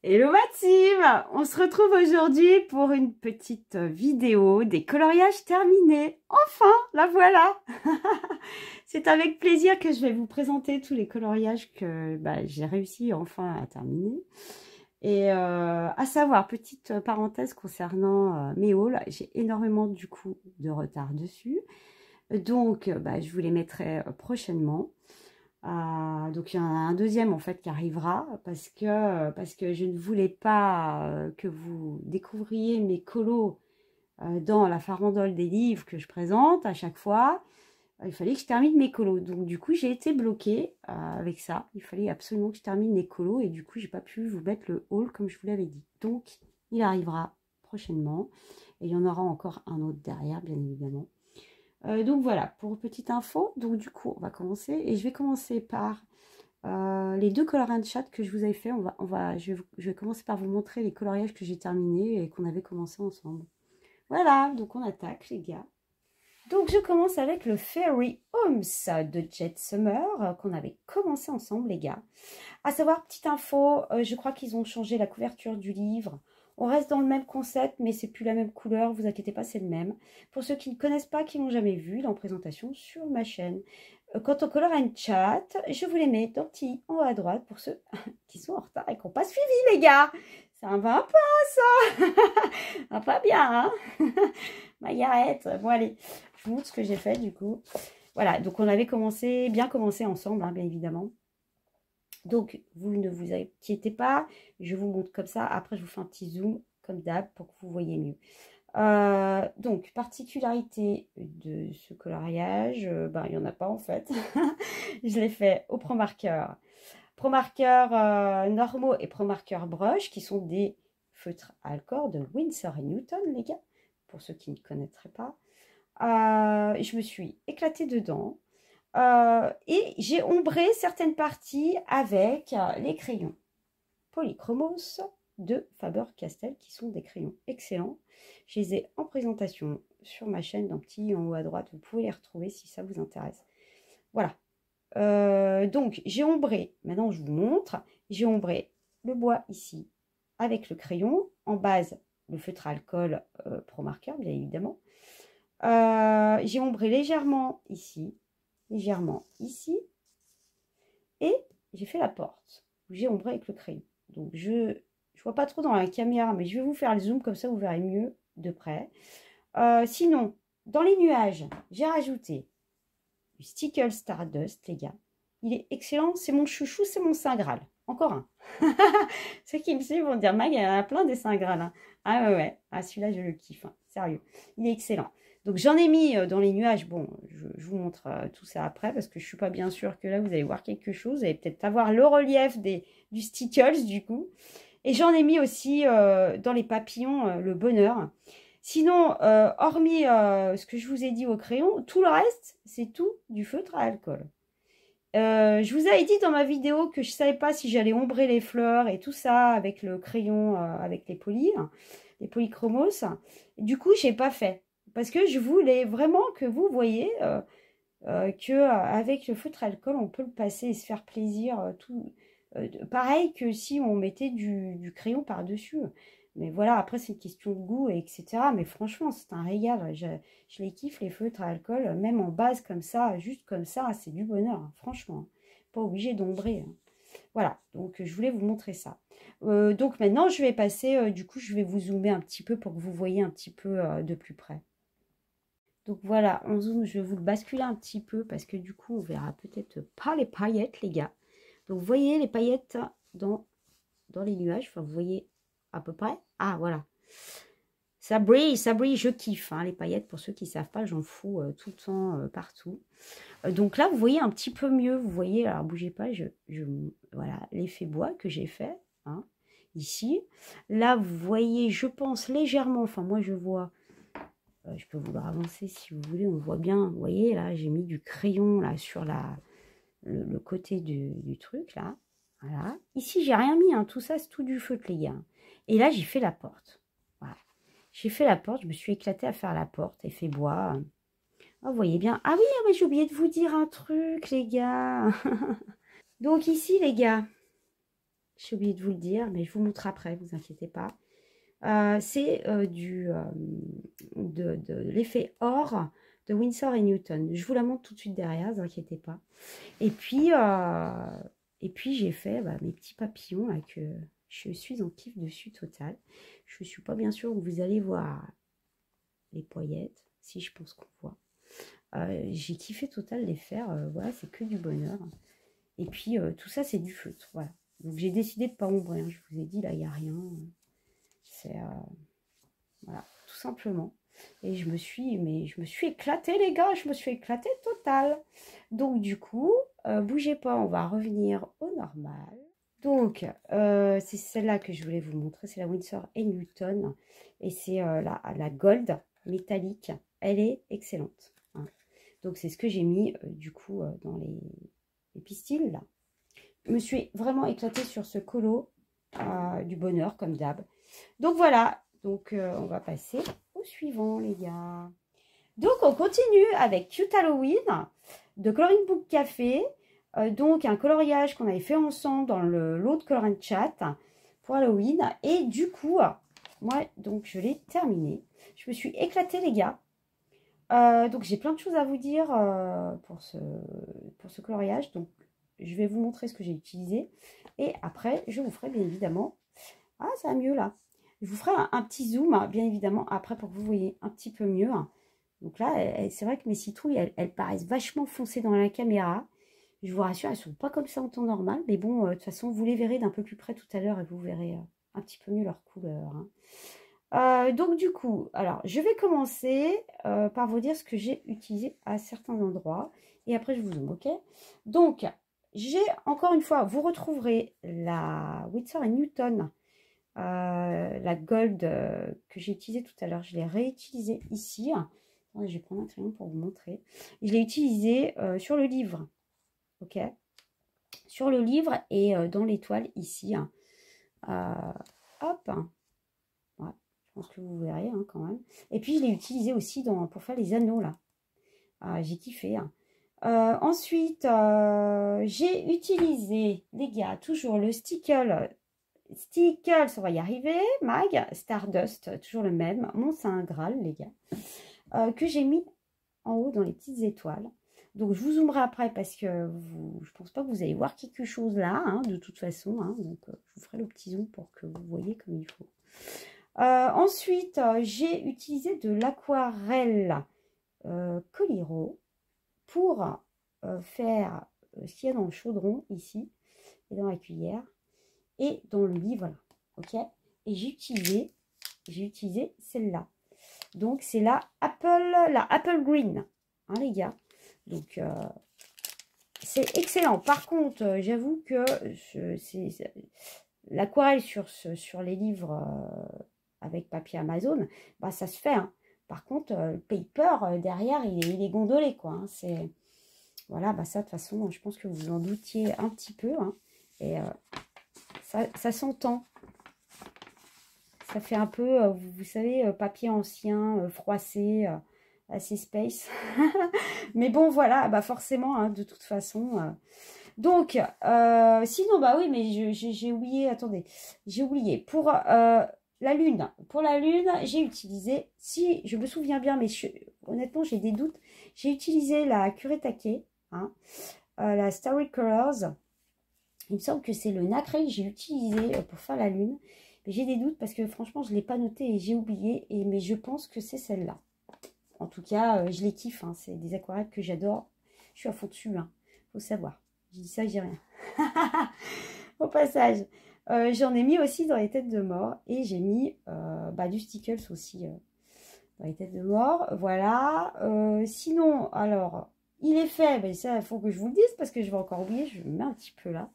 Hello ma team! On se retrouve aujourd'hui pour une petite vidéo des coloriages terminés. Enfin, la voilà! C'est avec plaisir que je vais vous présenter tous les coloriages que j'ai réussi enfin à terminer. Et à savoir, petite parenthèse concernant mes hauls, j'ai énormément du coup de retard dessus. Donc, je vous les mettrai prochainement. Donc il y en a un deuxième en fait qui arrivera parce que je ne voulais pas que vous découvriez mes colos dans la farandole des livres que je présente à chaque fois. Il fallait que je termine mes colos. Donc du coup j'ai été bloquée avec ça. Il fallait absolument que je termine mes colos et du coup j'ai pas pu vous mettre le haul comme je vous l'avais dit. Donc il arrivera prochainement et il y en aura encore un autre derrière bien évidemment. Donc voilà, pour petite info, donc du coup on va commencer et je vais commencer par les deux color and chat que je vous avais fait. Je vais commencer par vous montrer les coloriages que j'ai terminés et qu'on avait commencé ensemble. Voilà, donc on attaque les gars. Donc je commence avec le Fairy Homes de Jet Summer qu'on avait commencé ensemble les gars. À savoir, petite info, je crois qu'ils ont changé la couverture du livre. On reste dans le même concept, mais c'est plus la même couleur, vous inquiétez pas, c'est le même. Pour ceux qui ne connaissent pas, qui n'ont jamais vu, il est en présentation sur ma chaîne. Quant au color and chat, je vous les mets dans petit en haut à droite pour ceux qui sont en retard et qui n'ont pas suivi, les gars. Ça va pas, ça. Ça va pas bien, hein. Margaret, bon allez, je vous montre ce que j'ai fait du coup. Voilà, donc on avait bien commencé ensemble, hein, bien évidemment. Donc, vous ne vous inquiétez pas, je vous montre comme ça. Après, je vous fais un petit zoom, comme d'hab, pour que vous voyez mieux. Donc, particularité de ce coloriage, il n'y en a pas en fait. Je l'ai fait au Pro Marker. Pro Marker normaux et Pro Marker brush, qui sont des feutres à alcool de Winsor & Newton, les gars, pour ceux qui ne connaîtraient pas. Je me suis éclatée dedans. Et j'ai ombré certaines parties avec les crayons Polychromos de Faber-Castell qui sont des crayons excellents. Je les ai en présentation sur ma chaîne dans petit en haut à droite. Vous pouvez les retrouver si ça vous intéresse. Voilà. Donc j'ai ombré, maintenant je vous montre, j'ai ombré le bois ici avec le crayon. En base, le feutre à alcool Pro Marker, bien évidemment. J'ai ombré légèrement ici et j'ai fait la porte où j'ai ombré avec le crayon. Donc je vois pas trop dans la caméra, mais je vais vous faire le zoom comme ça vous verrez mieux de près. Sinon, dans les nuages, j'ai rajouté du Stickle Stardust, les gars. Il est excellent, c'est mon chouchou, c'est mon Saint Graal. Encore un. Ceux qui me suivent vont dire, Mag, il y en a plein des Saint Graal. Hein. Ah ouais. Ah, celui-là, je le kiffe. Hein. Sérieux. Il est excellent. Donc, j'en ai mis dans les nuages. Bon, je vous montre tout ça après parce que je ne suis pas bien sûre que là, vous allez voir quelque chose. Vous allez peut-être avoir le relief du Stickles, du coup. Et j'en ai mis aussi dans les papillons le bonheur. Sinon, hormis ce que je vous ai dit au crayon, tout le reste, c'est tout du feutre à alcool. Je vous avais dit dans ma vidéo que je ne savais pas si j'allais ombrer les fleurs et tout ça avec le crayon, avec les polychromos. Du coup, je n'ai pas fait. Parce que je voulais vraiment que vous voyez qu'avec le feutre à alcool, on peut le passer et se faire plaisir. Pareil que si on mettait du crayon par-dessus. Mais voilà, après, c'est une question de goût, etc. Mais franchement, c'est un régal. Je les kiffe, les feutres à alcool, même en base comme ça, juste comme ça, c'est du bonheur, hein, franchement. Pas obligé d'ombrer. Hein. Voilà, donc je voulais vous montrer ça. Donc maintenant, je vais passer, du coup, je vais vous zoomer un petit peu pour que vous voyez un petit peu de plus près. Donc voilà, on zoome, je vais vous le basculer un petit peu parce que du coup, on verra peut-être pas les paillettes, les gars. Donc, vous voyez les paillettes dans les nuages. Enfin, vous voyez à peu près. Ah, voilà. Ça brille, je kiffe. Hein, les paillettes, pour ceux qui ne savent pas, j'en fous tout le temps, partout. Donc là, vous voyez un petit peu mieux. Vous voyez, alors bougez pas, voilà, l'effet bois que j'ai fait. Hein, ici. Là, vous voyez, je pense légèrement, enfin, moi, je vois... je peux vous le avancer si vous voulez. On voit bien, vous voyez, là, j'ai mis du crayon là sur le côté du truc, là. Voilà. Ici, j'ai rien mis, hein. Tout ça, c'est tout du feutre, les gars. Et là, j'ai fait la porte. Voilà. J'ai fait la porte, je me suis éclatée à faire la porte, effet bois. Oh, vous voyez bien. Ah oui, mais j'ai oublié de vous dire un truc, les gars. Donc ici, les gars, J'ai oublié de vous le dire, mais je vous montre après, vous inquiétez pas. C'est de l'effet or de Winsor et Newton. Je vous la montre tout de suite derrière, ne vous inquiétez pas. Et puis j'ai fait mes petits papillons là, que je suis en kiff dessus total. Je ne suis pas bien sûre où vous allez voir les paillettes, si je pense qu'on voit. J'ai kiffé total les faire, voilà, c'est que du bonheur. Et puis tout ça c'est du feutre, voilà. Donc j'ai décidé de ne pas ombrer, hein. Je vous ai dit là il n'y a rien. C'est voilà, tout simplement. Et je me suis éclatée les gars, je me suis éclatée total. Donc du coup, bougez pas, on va revenir au normal. Donc c'est celle-là que je voulais vous montrer, c'est la Winsor et Newton. Et c'est la Gold métallique, elle est excellente. Hein. Donc c'est ce que j'ai mis du coup dans les pistils là. Je me suis vraiment éclatée sur ce colo du bonheur comme d'hab. Donc voilà, donc on va passer au suivant les gars. Donc on continue avec Cute Halloween de Coloring Book Café. Donc un coloriage qu'on avait fait ensemble dans le lot de Color and Chat pour Halloween. Et du coup, moi donc je l'ai terminé. Je me suis éclatée les gars. Donc j'ai plein de choses à vous dire pour ce coloriage. Donc je vais vous montrer ce que j'ai utilisé. Et après je vous ferai bien évidemment... Ah ça va mieux là. Je vous ferai un petit zoom, hein, bien évidemment, après pour que vous voyez un petit peu mieux. Hein. Donc là, c'est vrai que mes citrouilles, elles paraissent vachement foncées dans la caméra. Je vous rassure, elles ne sont pas comme ça en temps normal. Mais bon, de toute façon, vous les verrez d'un peu plus près tout à l'heure et vous verrez un petit peu mieux leur couleur. Hein. Donc du coup, alors, je vais commencer par vous dire ce que j'ai utilisé à certains endroits. Et après, je vous zoome, ok? Donc, j'ai, encore une fois, vous retrouverez la Winsor & Newton. La Gold que j'ai utilisée tout à l'heure, je l'ai réutilisée ici. Attendez, je vais prendre un crayon pour vous montrer. Je l'ai utilisée sur le livre, ok, sur le livre et dans l'étoile ici. Hop, ouais, je pense que vous verrez hein, quand même. Et puis je l'ai utilisée aussi pour faire les anneaux là. J'ai kiffé. Ensuite, j'ai utilisé, les gars, toujours le Stickles, on va y arriver, Mag, Stardust, toujours le même, mon Saint Graal, les gars, que j'ai mis en haut dans les petites étoiles. Donc, je vous zoomerai après parce que je pense pas que vous allez voir quelque chose là, hein, de toute façon. Hein, donc, je vous ferai le petit zoom pour que vous voyez comme il faut. Ensuite, j'ai utilisé de l'aquarelle Coliro pour faire ce qu'il y a dans le chaudron ici et dans la cuillère. Et dans le livre, voilà, ok. Et j'ai utilisé celle-là. Donc, c'est la Apple Green, hein, les gars. Donc, c'est excellent. Par contre, j'avoue que l'aquarelle sur les livres avec papier Amazon, bah, ça se fait. Hein. Par contre, le paper, derrière, il est gondolé, quoi. Hein. C'est... Voilà, bah ça, de toute façon, je pense que vous en doutiez un petit peu. Hein. Et... ça s'entend. Ça fait un peu, vous savez, papier ancien, froissé, assez space. Mais bon, voilà, bah forcément, hein, de toute façon. Donc, sinon, bah oui, mais j'ai oublié, attendez, j'ai oublié. Pour la lune, j'ai utilisé, si je me souviens bien, mais honnêtement, j'ai des doutes, j'ai utilisé la Kuretake, hein, la Starry Colors. Il me semble que c'est le nacré que j'ai utilisé pour faire la lune. Mais j'ai des doutes parce que franchement, je ne l'ai pas noté et j'ai oublié. Mais je pense que c'est celle-là. En tout cas, je les kiffe. Hein. C'est des aquarelles que j'adore. Je suis à fond dessus. Hein. Faut savoir. Je dis ça, je dis rien. Au passage. J'en ai mis aussi dans les têtes de mort. Et j'ai mis du Stickles aussi dans les têtes de mort. Voilà. Sinon, alors, il est fait. Mais ça, il faut que je vous le dise parce que je vais encore oublier. Je me mets un petit peu là.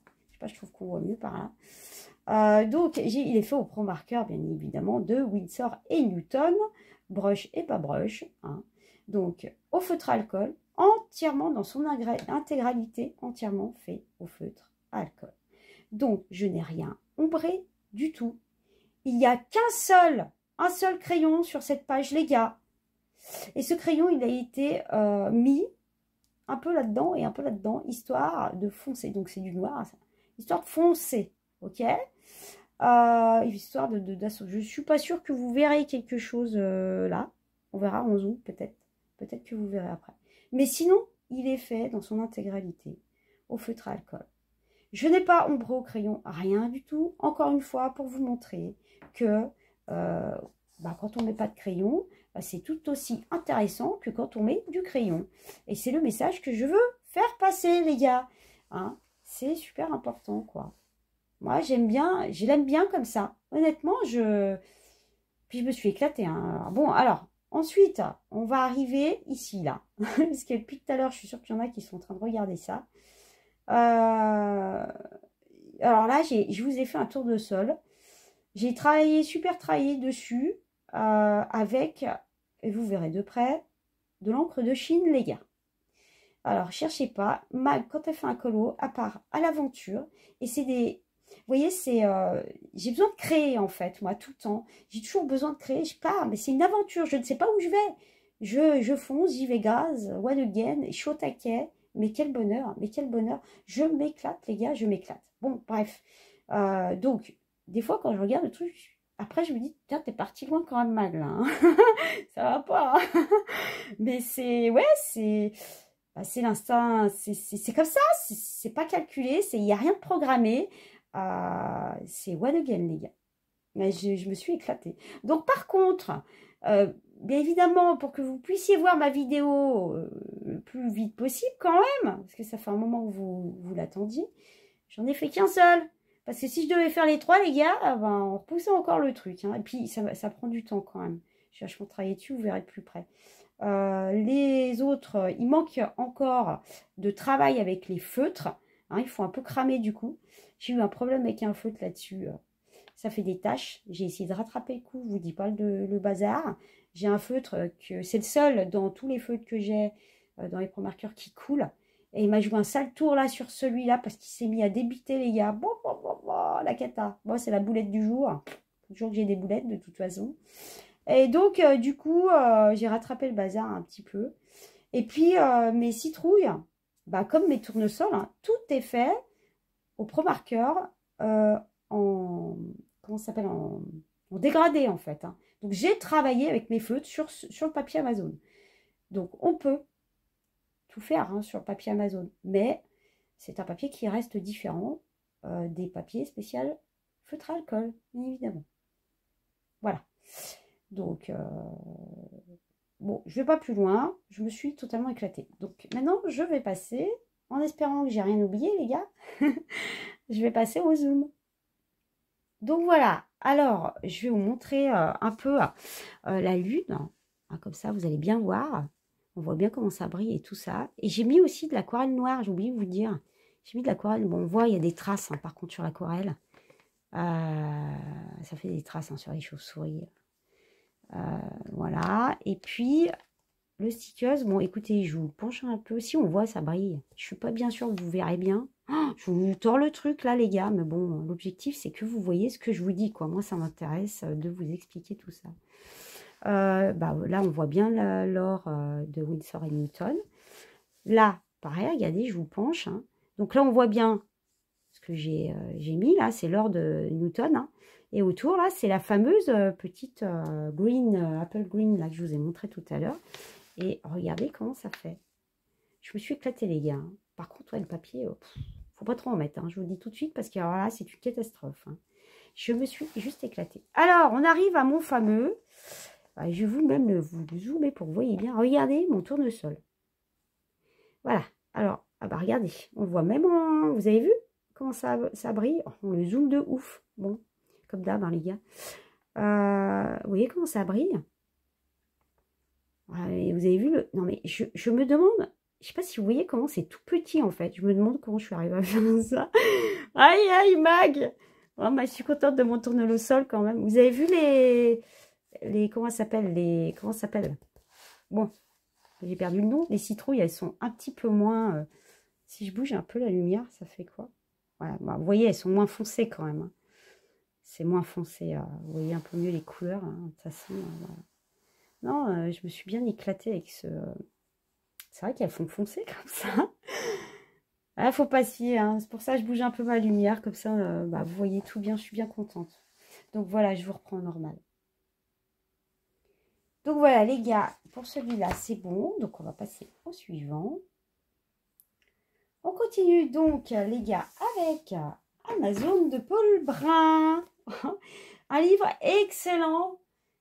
Je trouve qu'on voit mieux par là. Donc, il est fait au Pro Marker, bien évidemment, de Winsor et Newton, brush et pas brush. Hein. Donc, au feutre alcool, entièrement dans son intégralité, entièrement fait au feutre alcool. Donc, je n'ai rien ombré du tout. Il n'y a un seul crayon sur cette page, les gars. Et ce crayon, il a été mis un peu là-dedans et un peu là-dedans, histoire de foncer. Donc, c'est du noir, ça. Histoire de foncer, ok? Histoire je suis pas sûre que vous verrez quelque chose là. On verra en zoom peut-être. Peut-être que vous verrez après. Mais sinon, il est fait dans son intégralité au feutre à alcool. Je n'ai pas ombré au crayon, rien du tout. Encore une fois, pour vous montrer que quand on ne met pas de crayon, c'est tout aussi intéressant que quand on met du crayon. Et c'est le message que je veux faire passer, les gars. Hein, c'est super important, quoi. Moi, j'aime bien, je l'aime bien comme ça. Honnêtement, puis je me suis éclatée. Hein. Bon, alors, ensuite, on va arriver ici, là. Parce que depuis tout à l'heure, je suis sûre qu'il y en a qui sont en train de regarder ça. Alors là, je vous ai fait un tour de sol. J'ai travaillé, super travaillé dessus avec, et vous verrez de près, de l'encre de Chine, les gars. Alors, cherchez pas. Quand elle fait un colo, à part à l'aventure, et c'est des... Vous voyez, c'est... j'ai besoin de créer, en fait, moi, tout le temps. J'ai toujours besoin de créer. Je pars, mais c'est une aventure. Je ne sais pas où je vais. Je fonce, j'y vais gaz, one again, je suis au taquet. Mais quel bonheur, mais quel bonheur. Je m'éclate, les gars, je m'éclate. Bon, bref. Donc, des fois, quand je regarde le truc, après, je me dis, tiens, t'es parti loin quand même mal, là. Hein. Ça va pas. Hein. Mais c'est... Ouais, c'est... c'est l'instinct, c'est comme ça, c'est pas calculé, il n'y a rien de programmé. C'est one again, les gars. Mais je me suis éclatée. Donc, par contre, bien évidemment, pour que vous puissiez voir ma vidéo le plus vite possible quand même, parce que ça fait un moment que vous l'attendiez, j'en ai fait qu'un seul. Parce que si je devais faire les trois, les gars, on repoussait encore le truc. Hein. Et puis, ça prend du temps quand même. J'ai vachement travaillé dessus, vous verrez de plus près. Les autres, il manque encore de travail avec les feutres. Hein, il faut un peu cramer du coup. J'ai eu un problème avec un feutre là-dessus. Ça fait des taches. J'ai essayé de rattraper le coup. Je vous dis pas le bazar. J'ai un feutre que c'est le seul dans tous les feutres que j'ai dans les pro-marqueurs qui coule. Et il m'a joué un sale tour là sur celui-là parce qu'il s'est mis à débiter les gars. Bon, la cata. Bon, c'est la boulette du jour. Toujours que j'ai des boulettes de toute façon. Et donc, du coup, j'ai rattrapé le bazar un petit peu. Et puis, mes citrouilles, comme mes tournesols, hein, tout est fait au pro-marqueur en... Comment ça s'appelle en dégradé, en fait. Hein. Donc, j'ai travaillé avec mes feutres sur le papier Amazon. Donc, on peut tout faire hein, sur le papier Amazon. Mais c'est un papier qui reste différent des papiers spéciaux feutre à alcool, bien évidemment. Voilà. Donc, bon, je ne vais pas plus loin. Je me suis totalement éclatée. Donc, maintenant, je vais passer, en espérant que j'ai rien oublié, les gars, je vais passer au zoom. Donc, voilà. Alors, je vais vous montrer un peu la lune. Hein, comme ça, vous allez bien voir. On voit bien comment ça brille et tout ça. Et j'ai mis aussi de l'aquarelle noire, j'ai oublié de vous dire. J'ai mis de l'aquarelle. Bon, on voit, il y a des traces, hein, par contre, sur l'aquarelle. Ça fait des traces hein, sur les chauves-souris. Voilà. Et puis, le stickeuse, bon, écoutez, je vous penche un peu. Si on voit, ça brille. Je suis pas bien sûre que vous verrez bien. Oh, je vous tords le truc, là, les gars. Mais bon, l'objectif, c'est que vous voyez ce que je vous dis, quoi. Moi, ça m'intéresse de vous expliquer tout ça. Là, on voit bien l'or de Winsor & Newton. Là, pareil, regardez, je vous penche. Hein. Donc là, on voit bien ce que j'ai mis, là, c'est l'or de Newton. Hein. Et autour, là, c'est la fameuse petite green, apple green, là, que je vous ai montré tout à l'heure. Et regardez comment ça fait. Je me suis éclatée, les gars. Hein. Par contre, ouais, le papier, faut pas trop en mettre. Hein, je vous le dis tout de suite, parce que alors là, c'est une catastrophe. Hein. Je me suis juste éclatée. Alors, on arrive à mon fameux... Je vais vous-même vous zoomer pour que vous voyez bien. Regardez mon tournesol. Voilà. Alors, regardez. On voit même en... Vous avez vu comment ça brille? On le zoome de ouf. Bon, comme d'hab, hein, les gars. Vous voyez comment ça brille? Et vous avez vu le... Non, mais je me demande... Je sais pas si vous voyez comment c'est tout petit, en fait. Je me demande comment je suis arrivée à faire ça. Aïe, aïe, Mag. Oh, je suis contente de mon tournesol quand même. Vous avez vu les comment ça s'appelle bon, j'ai perdu le nom. Les citrouilles, elles sont un petit peu moins... si je bouge un peu la lumière, ça fait quoi? Voilà, vous voyez, elles sont moins foncées quand même. Hein. C'est moins foncé. Vous voyez un peu mieux les couleurs. Hein, de toute façon, voilà. Non, je me suis bien éclatée avec ce... C'est vrai qu'elles font foncer comme ça. Ah, faut passer, hein. C'est pour ça que je bouge un peu ma lumière, comme ça, bah, vous voyez tout bien, je suis bien contente. Donc voilà, je vous reprends normal. Donc voilà, les gars, pour celui-là, c'est bon. Donc on va passer au suivant. On continue donc, les gars, avec Amazon de Paul Brun. Un livre excellent.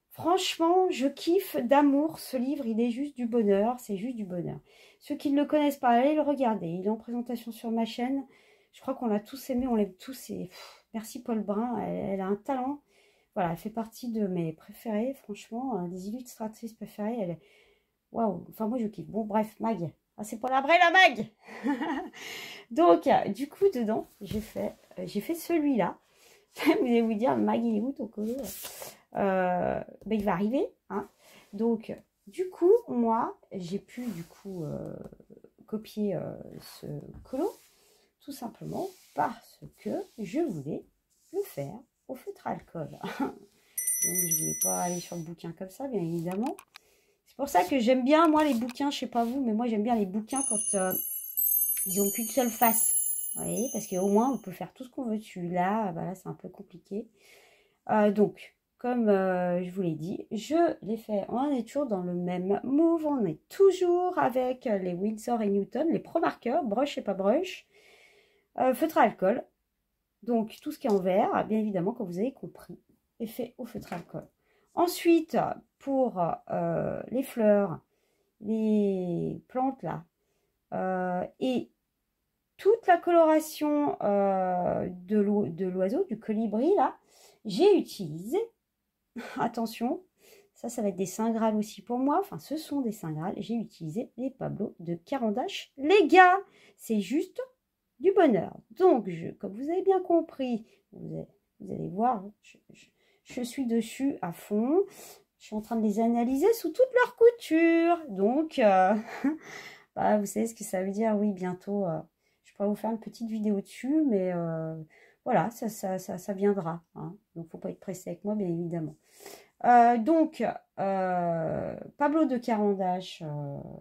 Franchement, je kiffe d'amour ce livre. Il est juste du bonheur. C'est juste du bonheur. Ceux qui ne le connaissent pas, allez le regarder. Il est en présentation sur ma chaîne. Je crois qu'on l'a tous aimé, on l'aime tous. Et merci Paul Brun. Elle a un talent. Voilà, elle fait partie de mes préférées. Franchement, des illustratrices préférées. Elle est... Waouh. Enfin, moi, je kiffe. Bon, bref, Mag. Ah, c'est pas la vraie, la Mag. Donc, du coup, dedans, j'ai fait celui-là. Vous allez vous dire, Mag, il est où ton colo? Ben, il va arriver. Hein. Donc, du coup, moi, j'ai pu, du coup, copier ce colo, tout simplement parce que je voulais le faire au feutre à alcool. Donc, je voulais pas aller sur le bouquin comme ça, bien évidemment. C'est pour ça que j'aime bien, moi, les bouquins, je sais pas vous, mais moi, j'aime bien les bouquins quand ils ont qu'une seule face. Vous voyez, parce qu'au moins, on peut faire tout ce qu'on veut dessus. Là, bah là c'est un peu compliqué. Donc, comme je vous l'ai dit, je l'ai fait. On est toujours dans le même move. On est toujours avec les Winsor et Newton, les Pro Markers, brush et pas brush, feutre à alcool. Donc, tout ce qui est en vert, bien évidemment, comme vous avez compris, est fait au feutre à alcool. Ensuite, pour les fleurs, les plantes là, et toute la coloration de l'oiseau, du colibri là, j'ai utilisé, attention, ça va être des Saint Graal aussi pour moi, enfin ce sont des Saint Graal, j'ai utilisé les Pablo de Carandache. Les gars, c'est juste du bonheur. Donc, comme vous avez bien compris, vous allez voir, je suis dessus à fond. Je suis en train de les analyser sous toute leur couture. Donc, bah, vous savez ce que ça veut dire. Oui, bientôt, je pourrais vous faire une petite vidéo dessus. Mais voilà, ça viendra. Hein. Donc, il ne faut pas être pressé avec moi, bien évidemment. Donc, Pablo de Carandache,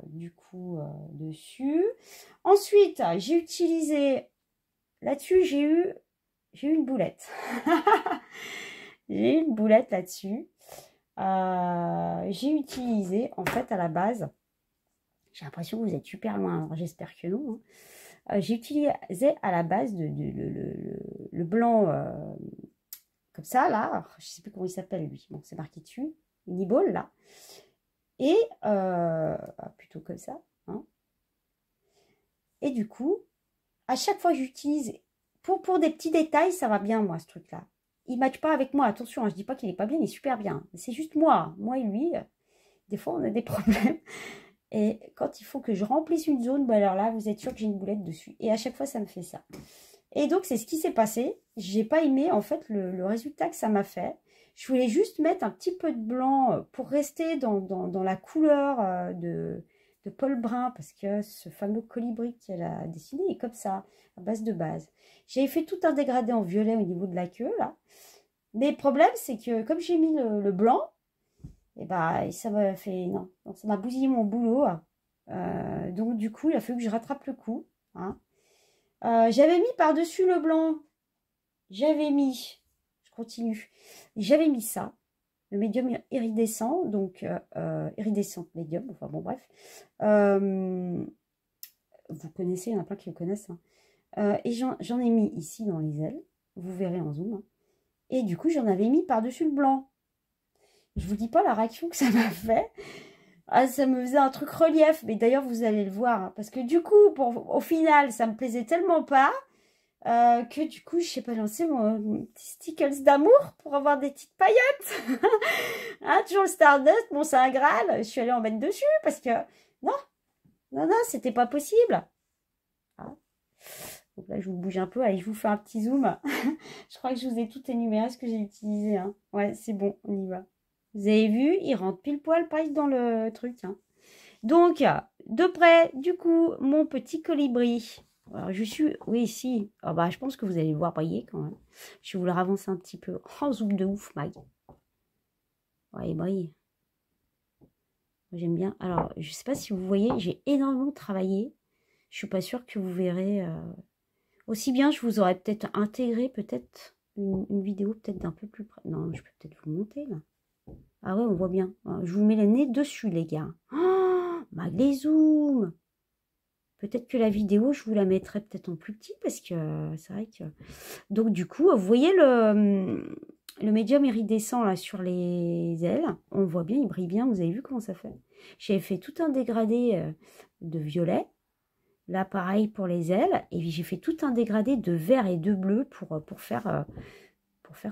du coup, dessus. Ensuite, j'ai utilisé... Là-dessus, j'ai eu une boulette. J'ai eu une boulette là-dessus. J'ai utilisé, en fait, à la base, j'ai l'impression que vous êtes super loin, alors j'espère que non. Hein. J'ai utilisé à la base le blanc comme ça, là. Alors, je ne sais plus comment il s'appelle, lui. Bon, c'est marqué dessus. Niball, là. Et plutôt comme ça. Hein. Et du coup, à chaque fois que j'utilise, pour des petits détails, ça va bien, moi, ce truc-là. Il ne matche pas avec moi. Attention, hein, je ne dis pas qu'il n'est pas bien, il est super bien. C'est juste moi. Moi et lui, des fois, on a des problèmes. Et quand il faut que je remplisse une zone, bah alors là, vous êtes sûr que j'ai une boulette dessus. Et à chaque fois, ça me fait ça. Et donc, c'est ce qui s'est passé. J'ai pas aimé, en fait, le résultat que ça m'a fait. Je voulais juste mettre un petit peu de blanc pour rester dans la couleur de Paul Brun, parce que ce fameux colibri qu'elle a dessiné est comme ça, à base de base. J'avais fait tout un dégradé en violet au niveau de la queue, là. Mais le problème, c'est que comme j'ai mis le blanc, et bah, ça m'a fait... Non, ça m'a bousillé mon boulot. Donc, du coup, il a fallu que je rattrape le coup. Hein. J'avais mis par-dessus le blanc. J'avais mis... Je continue. J'avais mis ça. Le médium iridescent. Donc, iridescent médium. Enfin, bon, bref. Vous connaissez, il y en a plein qui le connaissent. Hein. Et j'en ai mis ici dans les ailes. Vous verrez en zoom. Hein. Et du coup, j'en avais mis par-dessus le blanc. Je vous dis pas la réaction que ça m'a fait. Ah, ça me faisait un truc relief. Mais d'ailleurs, vous allez le voir. Hein, parce que du coup, au final, ça me plaisait tellement pas que du coup, je sais pas, lancé mon petit stickers d'amour pour avoir des petites paillettes. Hein, toujours le Stardust, bon, c'est un Graal. Je suis allée en mettre dessus parce que non, c'était pas possible. Hein. Donc là, je vous bouge un peu. Allez, je vous fais un petit zoom. Je crois que je vous ai tout énuméré ce que j'ai utilisé. Hein. Ouais, c'est bon, on y va. Vous avez vu, il rentre pile poil pareil dans le truc. Hein. Donc, de près, du coup, mon petit colibri. Alors, je suis... Oui, si. Oh, bah, je pense que vous allez le voir briller quand même. Je vais vous le ravancer un petit peu. Oh, zoom de ouf, Mag. Ouais, il brille. J'aime bien. Alors, je ne sais pas si vous voyez, j'ai énormément travaillé. je suis pas sûre que vous verrez. Aussi bien, je vous aurais peut-être intégré peut-être une vidéo peut-être d'un peu plus près. Non, je peux peut-être vous monter là. Ah ouais, on voit bien. Je vous mets le nez dessus, les gars. Oh, magnésium. Peut-être que la vidéo, je vous la mettrai peut-être en plus petit parce que c'est vrai que... Donc du coup, vous voyez le médium iridescent là sur les ailes. On voit bien, il brille bien. Vous avez vu comment ça fait? J'ai fait tout un dégradé de violet. Là, pareil pour les ailes. Et j'ai fait tout un dégradé de vert et de bleu pour faire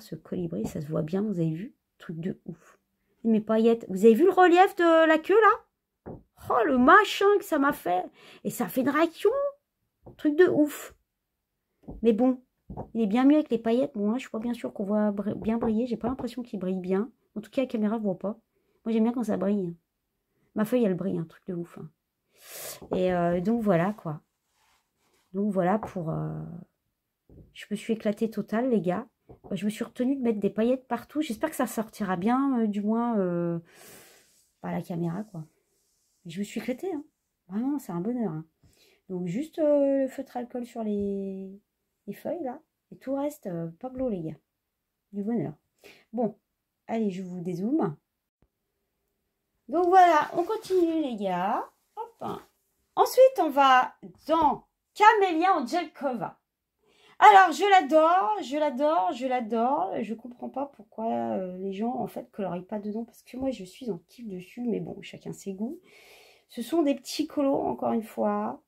ce colibri. Ça se voit bien, vous avez vu? Truc de ouf. Mes paillettes. Vous avez vu le relief de la queue, là? Oh, le machin que ça m'a fait. Et ça fait une réaction. Truc de ouf. Mais bon, il est bien mieux avec les paillettes. Bon, là, je suis pas bien sûre qu'on voit bien briller. J'ai pas l'impression qu'il brille bien. En tout cas, la caméra ne voit pas. Moi, j'aime bien quand ça brille. Ma feuille, elle brille, un truc de ouf. Hein. Et donc, voilà, quoi. Donc, voilà pour... Je me suis éclatée totale, les gars. Je me suis retenue de mettre des paillettes partout. J'espère que ça sortira bien, du moins, par la caméra, quoi. Mais je me suis éclatée, hein. Vraiment, c'est un bonheur. Hein. Donc, juste le feutre alcool sur les feuilles, là. Et tout reste Pablo, les gars. Du bonheur. Bon, allez, je vous dézoome. Donc, voilà, on continue, les gars. Hop. Ensuite, on va dans Camélia Angelkova. Alors, je l'adore, je l'adore, je l'adore. Je comprends pas pourquoi les gens, en fait, colorient pas dedans. Parce que moi, je suis en kiff dessus. Mais bon, chacun ses goûts. Ce sont des petits colos, encore une fois,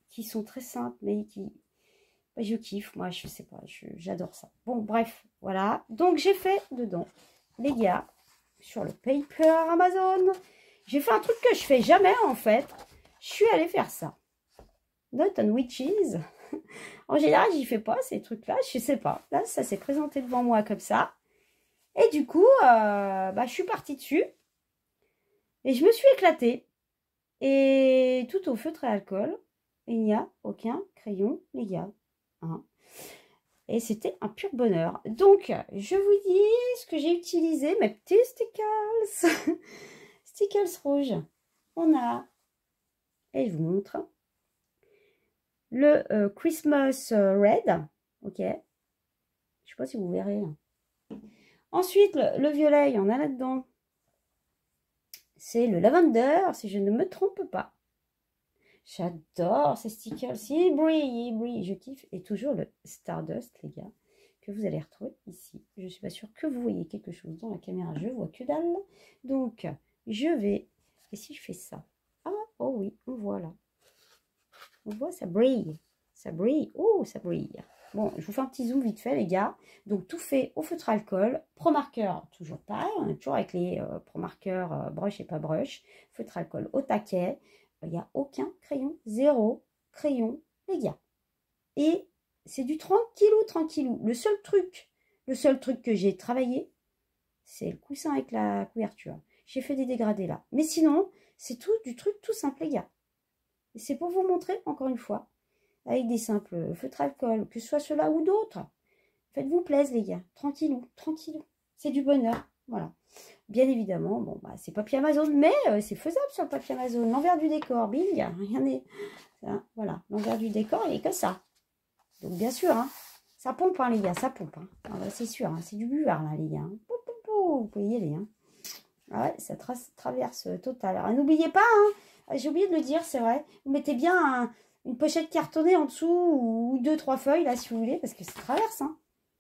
qui sont très simples, mais qui... je kiffe, moi, je sais pas, j'adore ça. Bon, bref, voilà. Donc, j'ai fait dedans, les gars, sur le paper Amazon. J'ai fait un truc que je fais jamais, en fait. Je suis allée faire ça. Not on Witches. En général, j'y fais pas ces trucs-là, je sais pas. Là, ça s'est présenté devant moi comme ça. Et du coup, je suis partie dessus. Et je me suis éclatée. Et tout au feutre à alcool, il n'y a aucun crayon, les gars. Hein. Et c'était un pur bonheur. Donc, je vous dis ce que j'ai utilisé, mes petits stickers. Stickers rouges. On a, et je vous montre, le Christmas Red. Ok. Je sais pas si vous verrez. Ensuite, le violet, il y en a là-dedans. C'est le lavender, si je ne me trompe pas. J'adore ces stickers. Il brille, je kiffe. Et toujours le Stardust, les gars, que vous allez retrouver ici. Je ne suis pas sûre que vous voyez quelque chose dans la caméra. Je vois que dalle. Donc, je vais... Et si je fais ça? Ah, oh oui, on voit là. On voit, ça brille. Ça brille. Oh, ça brille. Bon, je vous fais un petit zoom vite fait, les gars. Donc, tout fait au feutre alcool. Pro marqueur, toujours pareil. On est toujours avec les pro marqueurs brush et pas brush. Feutre alcool au taquet. Il n'y a aucun crayon. Zéro crayon, les gars. Et c'est du tranquillou, tranquillou. Le seul truc que j'ai travaillé, c'est le coussin avec la couverture. J'ai fait des dégradés là. Mais sinon, c'est tout du truc tout simple, les gars. Et c'est pour vous montrer, encore une fois, avec des simples feutres alcool, que ce soit ceux-là ou d'autres. Faites-vous plaisir, les gars. Tranquillou, tranquillou. C'est du bonheur. Voilà. Bien évidemment, bon, c'est papier Amazon, mais c'est faisable sur le papier Amazon. L'envers du décor, bing, rien n'est... Voilà, l'envers du décor, il est que ça. Donc, bien sûr, hein, ça pompe, hein, les gars, ça pompe. Hein. C'est sûr, hein, c'est du buvard, là, les gars. Hein. Vous pouvez y aller. Hein. Ah ouais, ça traverse total. Alors, n'oubliez pas, hein, j'ai oublié de le dire, c'est vrai, vous mettez bien une pochette cartonnée en dessous ou 2-3 feuilles, là, si vous voulez, parce que ça traverse, hein.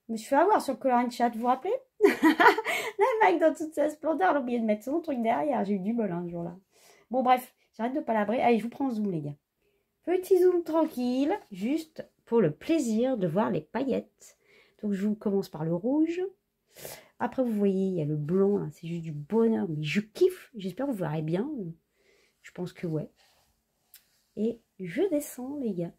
Je me suis fait avoir sur le coloring chat, vous vous rappelez? La Mac dans toute sa splendeur, elle a oublié de mettre son truc derrière. J'ai eu du bol un jour-là. Bon, bref, j'arrête de palabrer. Allez, je vous prends en zoom, les gars. Petit zoom tranquille, juste pour le plaisir de voir les paillettes. Donc, je vous commence par le rouge. Après, vous voyez, il y a le blanc. C'est juste du bonheur. Mais je kiffe. J'espère que vous verrez bien. Je pense que ouais. Et je descends, les gars.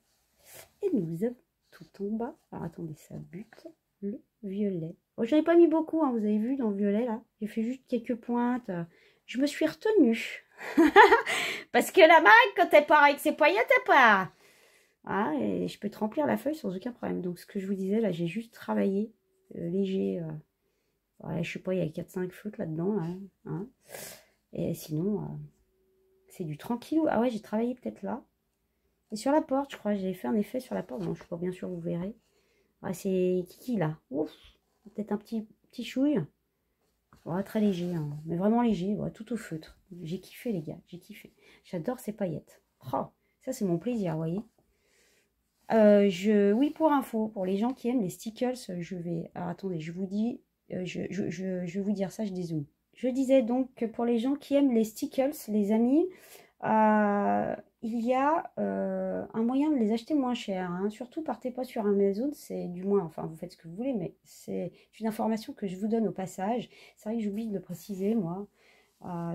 Et nous avons tout en bas. Alors, attendez, ça bute. Le violet. Oh, j'en ai pas mis beaucoup, hein, vous avez vu dans le violet là. J'ai fait juste quelques pointes. Je me suis retenue. Parce que la marque, quand elle part avec ses paillettes, elle part. Ah, et je peux te remplir la feuille sans aucun problème. Donc ce que je vous disais là, j'ai juste travaillé léger. Ouais, je sais pas, il y a 4-5 feutres là-dedans. Là, hein. Et sinon, c'est du tranquillou. Ah ouais, j'ai travaillé peut-être là. Et sur la porte, je crois, j'ai fait un effet sur la porte. Bon, je sais pas, bien sûr, vous verrez. Ah, c'est Kiki, là. Ouf, peut-être un petit chouille. Ouais, très léger, hein, mais vraiment léger, ouais, tout au feutre. J'ai kiffé, les gars, j'ai kiffé. J'adore ces paillettes. Oh, ça, c'est mon plaisir, vous voyez. Oui, pour info, pour les gens qui aiment les stickers, je vais... Alors, attendez, je vous dis... je vais vous dire ça, je dézoome. Je disais donc que pour les gens qui aiment les stickers, les amis, il y a un moyen de les acheter moins cher. Hein. Surtout, partez pas sur Amazon, c'est du moins, enfin, vous faites ce que vous voulez, mais c'est une information que je vous donne au passage. C'est vrai que j'oublie de le préciser, moi.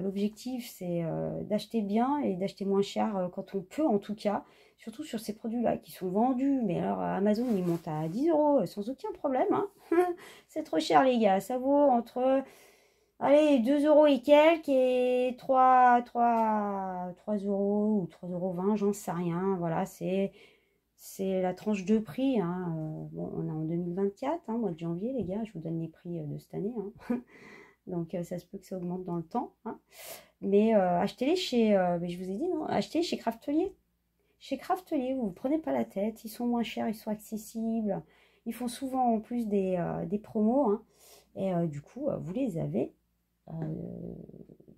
L'objectif, c'est d'acheter bien et d'acheter moins cher quand on peut, en tout cas. Surtout sur ces produits-là qui sont vendus. Mais alors, Amazon, il monte à 10 € sans aucun problème. Hein. C'est trop cher, les gars. Ça vaut entre, allez, 2 € et quelques et 3 € ou 3,20 €, j'en sais rien. Voilà, c'est la tranche de prix. Hein. Bon, on est en 2024, hein, mois de janvier, les gars. Je vous donne les prix de cette année. Hein. Donc, ça se peut que ça augmente dans le temps. Hein. Mais achetez-les chez... mais je vous ai dit, non, achetez chez Craftelier. Chez Craftelier, vous ne prenez pas la tête. Ils sont moins chers, ils sont accessibles. Ils font souvent en plus des promos. Hein. Et du coup, vous les avez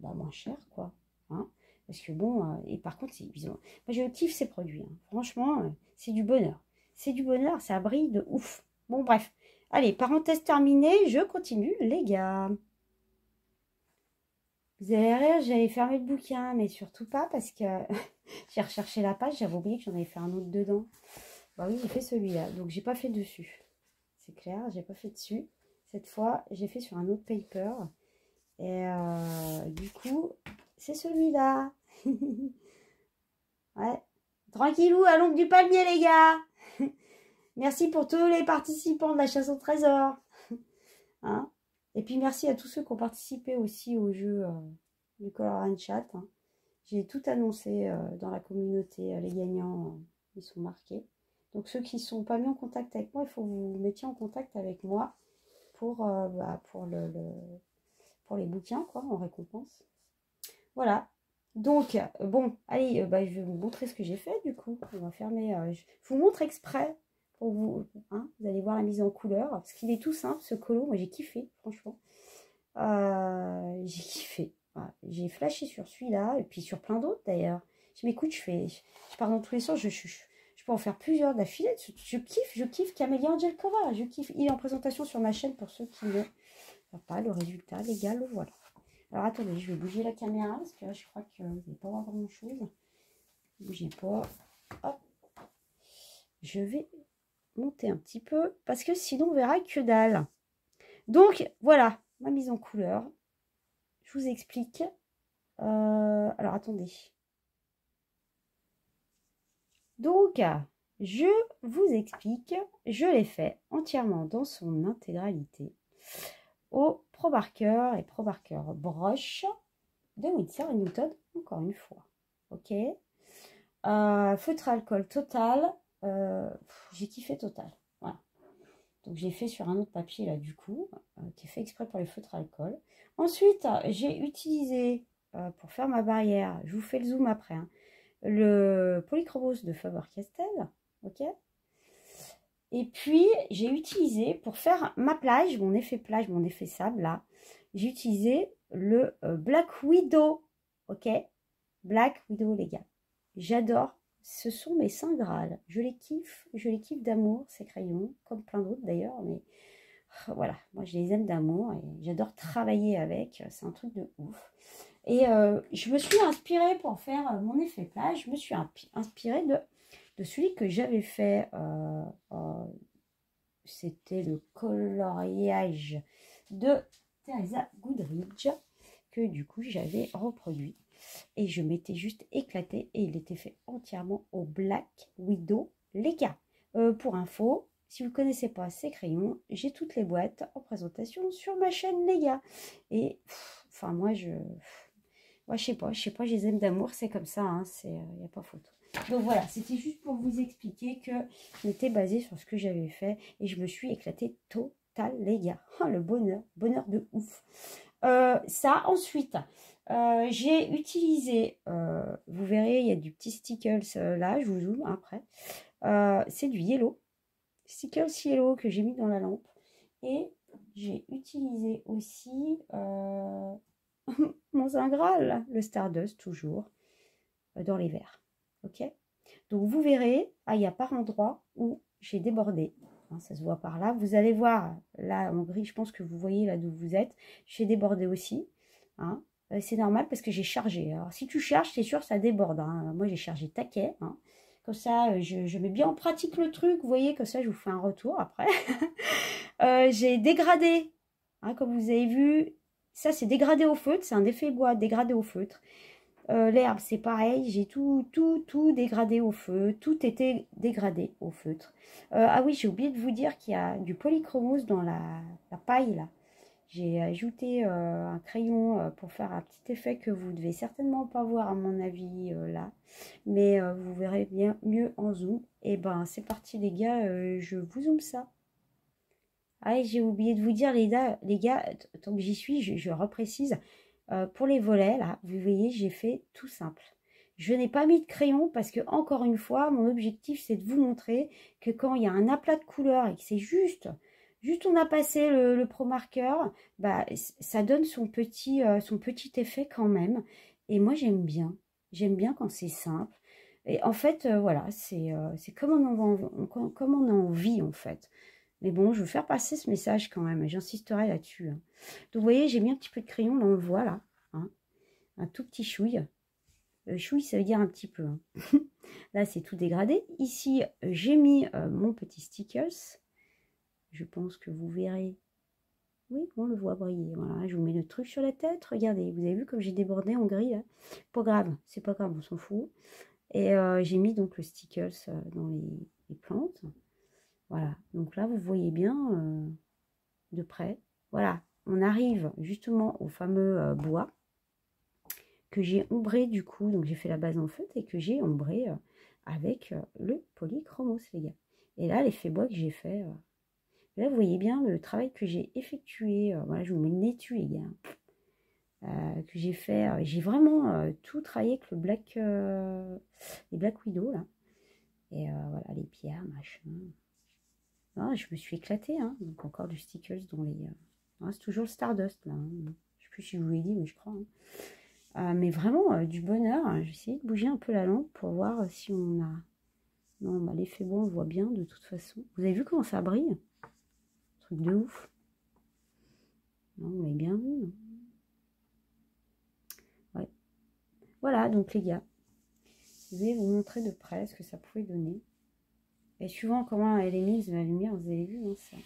moins cher, quoi. Hein. Parce que bon, et par contre, moi je kiffe ces produits. Hein. Franchement, c'est du bonheur. C'est du bonheur, ça brille de ouf. Bon, bref. Allez, parenthèse terminée, je continue, les gars. Vous allez rire, j'avais fermé le bouquin, mais surtout pas parce que j'ai recherché la page, j'avais oublié que j'en avais fait un autre dedans. Bah oui, j'ai fait celui-là, donc j'ai pas fait dessus. C'est clair, j'ai pas fait dessus. Cette fois, j'ai fait sur un autre paper. Et du coup, c'est celui-là. Ouais. Tranquillou, à l'ombre du palmier, les gars. Merci pour tous les participants de la chasse au trésor. Hein. Et puis merci à tous ceux qui ont participé aussi au jeu du Color and Chat. Hein. J'ai tout annoncé dans la communauté. Les gagnants, ils sont marqués. Donc ceux qui ne sont pas mis en contact avec moi, il faut que vous vous mettiez en contact avec moi pour les bouquins, quoi, en récompense. Voilà. Donc, bon, allez, je vais vous montrer ce que j'ai fait, du coup. On va fermer. Je vous montre exprès pour vous. Hein, vous allez voir la mise en couleur. Parce qu'il est tout simple, ce colo. Moi, j'ai kiffé, franchement. J'ai kiffé. Voilà. J'ai flashé sur celui-là, et puis sur plein d'autres, d'ailleurs. Je m'écoute, je pars dans tous les sens. Je peux en faire plusieurs d'affilée. Je kiffe Camélia Angelkova. Je kiffe. Il est en présentation sur ma chaîne pour ceux qui ne voient pas le résultat. Les gars, le voilà. Alors attendez, je vais bouger la caméra parce que là je crois que vous n'allez pas voir grand chose. Bougez pas. Hop. Je vais monter un petit peu parce que sinon on verra que dalle. Donc voilà, ma mise en couleur. Je vous explique. Alors attendez. Donc je vous explique. Je l'ai fait entièrement dans son intégralité au Pro Marker et Pro Marker Broche de Winsor & Newton, encore une fois. Ok. Feutre alcool total. J'ai kiffé total. Voilà. Donc j'ai fait sur un autre papier là du coup, qui est fait exprès pour les feutres alcool. Ensuite, j'ai utilisé, pour faire ma barrière, je vous fais le zoom après, hein, le Polychromos de Faber-Castell. Ok. Et puis, j'ai utilisé, pour faire ma plage, mon effet sable, là, j'ai utilisé le Black Widow, ok. Black Widow, les gars. J'adore. Ce sont mes saints Graal. Je les kiffe d'amour, ces crayons, comme plein d'autres d'ailleurs, mais voilà, moi je les aime d'amour et j'adore travailler avec, c'est un truc de ouf. Et je me suis inspirée pour faire mon effet plage, je me suis inspirée de celui que j'avais fait, c'était le coloriage de Teresa Goodridge, que du coup j'avais reproduit. Et je m'étais juste éclatée et il était fait entièrement au Black Widow, les gars. Pour info, si vous ne connaissez pas ces crayons, j'ai toutes les boîtes en présentation sur ma chaîne, les gars. Et enfin, moi, je sais pas, je les aime d'amour, c'est comme ça, hein, il n'y a pas photo. Donc voilà, c'était juste pour vous expliquer que je m'étais basée sur ce que j'avais fait et je me suis éclatée total, les gars. Oh, le bonheur de ouf. Ça, ensuite, J'ai utilisé, vous verrez, il y a du petit Stickles là, je vous zoome après. C'est du yellow, Stickles yellow que j'ai mis dans la lampe. Et j'ai utilisé aussi mon Saint Graal, le Stardust toujours, dans les verres. Ok. Donc vous verrez, il y a par endroit où j'ai débordé. Hein, ça se voit par là. Vous allez voir, là en gris, je pense que vous voyez là d'où vous êtes. J'ai débordé aussi. Hein. C'est normal parce que j'ai chargé. Alors si tu charges, c'est sûr, ça déborde. Hein. Moi, j'ai chargé taquet. Hein. Comme ça, je mets bien en pratique le truc. Vous voyez, comme ça, je vous fais un retour après. J'ai dégradé. Hein, comme vous avez vu, ça, c'est dégradé au feutre. C'est un effet bois dégradé au feutre. L'herbe, c'est pareil, j'ai tout dégradé au feu, tout était dégradé au feutre. Ah oui, j'ai oublié de vous dire qu'il y a du polychromose dans la paille, là. J'ai ajouté un crayon pour faire un petit effet que vous ne devez certainement pas voir, à mon avis, là. Mais vous verrez bien mieux en zoom. Et ben, c'est parti, les gars, je vous zoome ça. Ah, j'ai oublié de vous dire, les gars, tant que j'y suis, je reprécise. Pour les volets, là, vous voyez, j'ai fait tout simple. Je n'ai pas mis de crayon parce que, encore une fois, mon objectif, c'est de vous montrer que quand il y a un aplat de couleurs et que c'est juste on a passé le Pro Marker, bah, ça donne son petit effet quand même. Et moi, j'aime bien. J'aime bien quand c'est simple. Et en fait, voilà, c'est comme comme on a envie, en fait. Mais bon, je veux faire passer ce message quand même. J'insisterai là-dessus. Hein. Donc, vous voyez, j'ai mis un petit peu de crayon. Là, on le voit, là. Hein. Un tout petit chouille. Chouille, ça veut dire un petit peu. Hein. Là, c'est tout dégradé. Ici, j'ai mis mon petit stickers. Je pense que vous verrez. Oui, on le voit briller. Voilà, je vous mets le truc sur la tête. Regardez, vous avez vu comme j'ai débordé en gris. Là. Pas grave, c'est pas grave, on s'en fout. Et j'ai mis donc le stickers dans les plantes. Voilà, donc là, vous voyez bien de près. Voilà, on arrive justement au fameux bois que j'ai ombré du coup. Donc, j'ai fait la base en feutre et que j'ai ombré avec le polychromos, les gars. Et là, l'effet bois que j'ai fait. Là, vous voyez bien le travail que j'ai effectué. Voilà, je vous mets le nez dessus, les gars. Que j'ai fait. J'ai vraiment tout travaillé avec le les Black Widow, là. Et voilà, les pierres, machin. Ah, je me suis éclatée, hein. Donc encore du stickers dans les... c'est toujours le Stardust, là. Hein. Je ne sais plus si je vous l'ai dit, mais je crois. Hein. Mais vraiment, du bonheur. J'ai essayé de bouger un peu la lampe pour voir si on a... Non, bah, l'effet bon, on le voit bien, de toute façon. Vous avez vu comment ça brille? Truc de ouf. Non, vous l'avez bien vu, non? Ouais. Voilà, donc les gars. Je vais vous montrer de près ce que ça pouvait donner. Et suivant comment elle est mise la lumière, vous avez vu, hein, ça...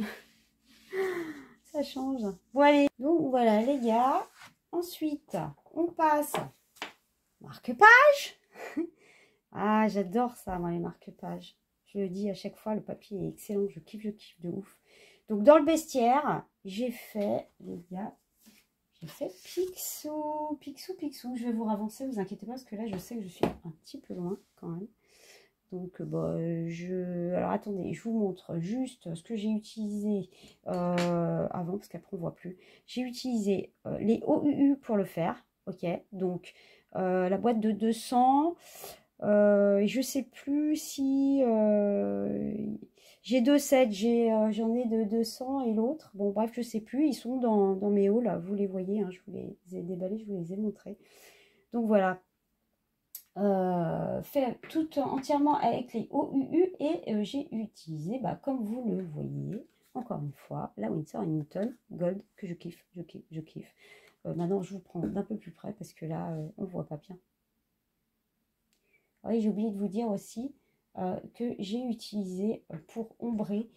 ça change. Bon, allez. Donc, voilà, les gars. Ensuite, on passe marque-page. Ah, j'adore ça, moi, les marque-pages. Je le dis à chaque fois, le papier est excellent. Je kiffe de ouf. Donc, dans le bestiaire, j'ai fait, les gars, j'ai fait Picsou. Je vais vous ravancer, vous inquiétez pas, parce que là, je sais que je suis un petit peu loin, quand même. Donc, bah, alors, attendez, je vous montre juste ce que j'ai utilisé avant, parce qu'après, on ne voit plus. J'ai utilisé les OUU pour le faire, ok. Donc, la boîte de 200. Je ne sais plus si... j'ai deux sets, j'en ai de 200 et l'autre. Bon, bref, je ne sais plus. Ils sont dans mes hauts, là. Vous les voyez, hein, je vous les ai déballés, je vous les ai montrés. Donc, voilà. Fait tout entièrement avec les OUU et j'ai utilisé, bah, comme vous le voyez, encore une fois, la Winsor & Newton Gold que je kiffe. Maintenant, je vous prends d'un peu plus près parce que là, on ne voit pas bien. Oui, j'ai oublié de vous dire aussi que j'ai utilisé pour ombrer,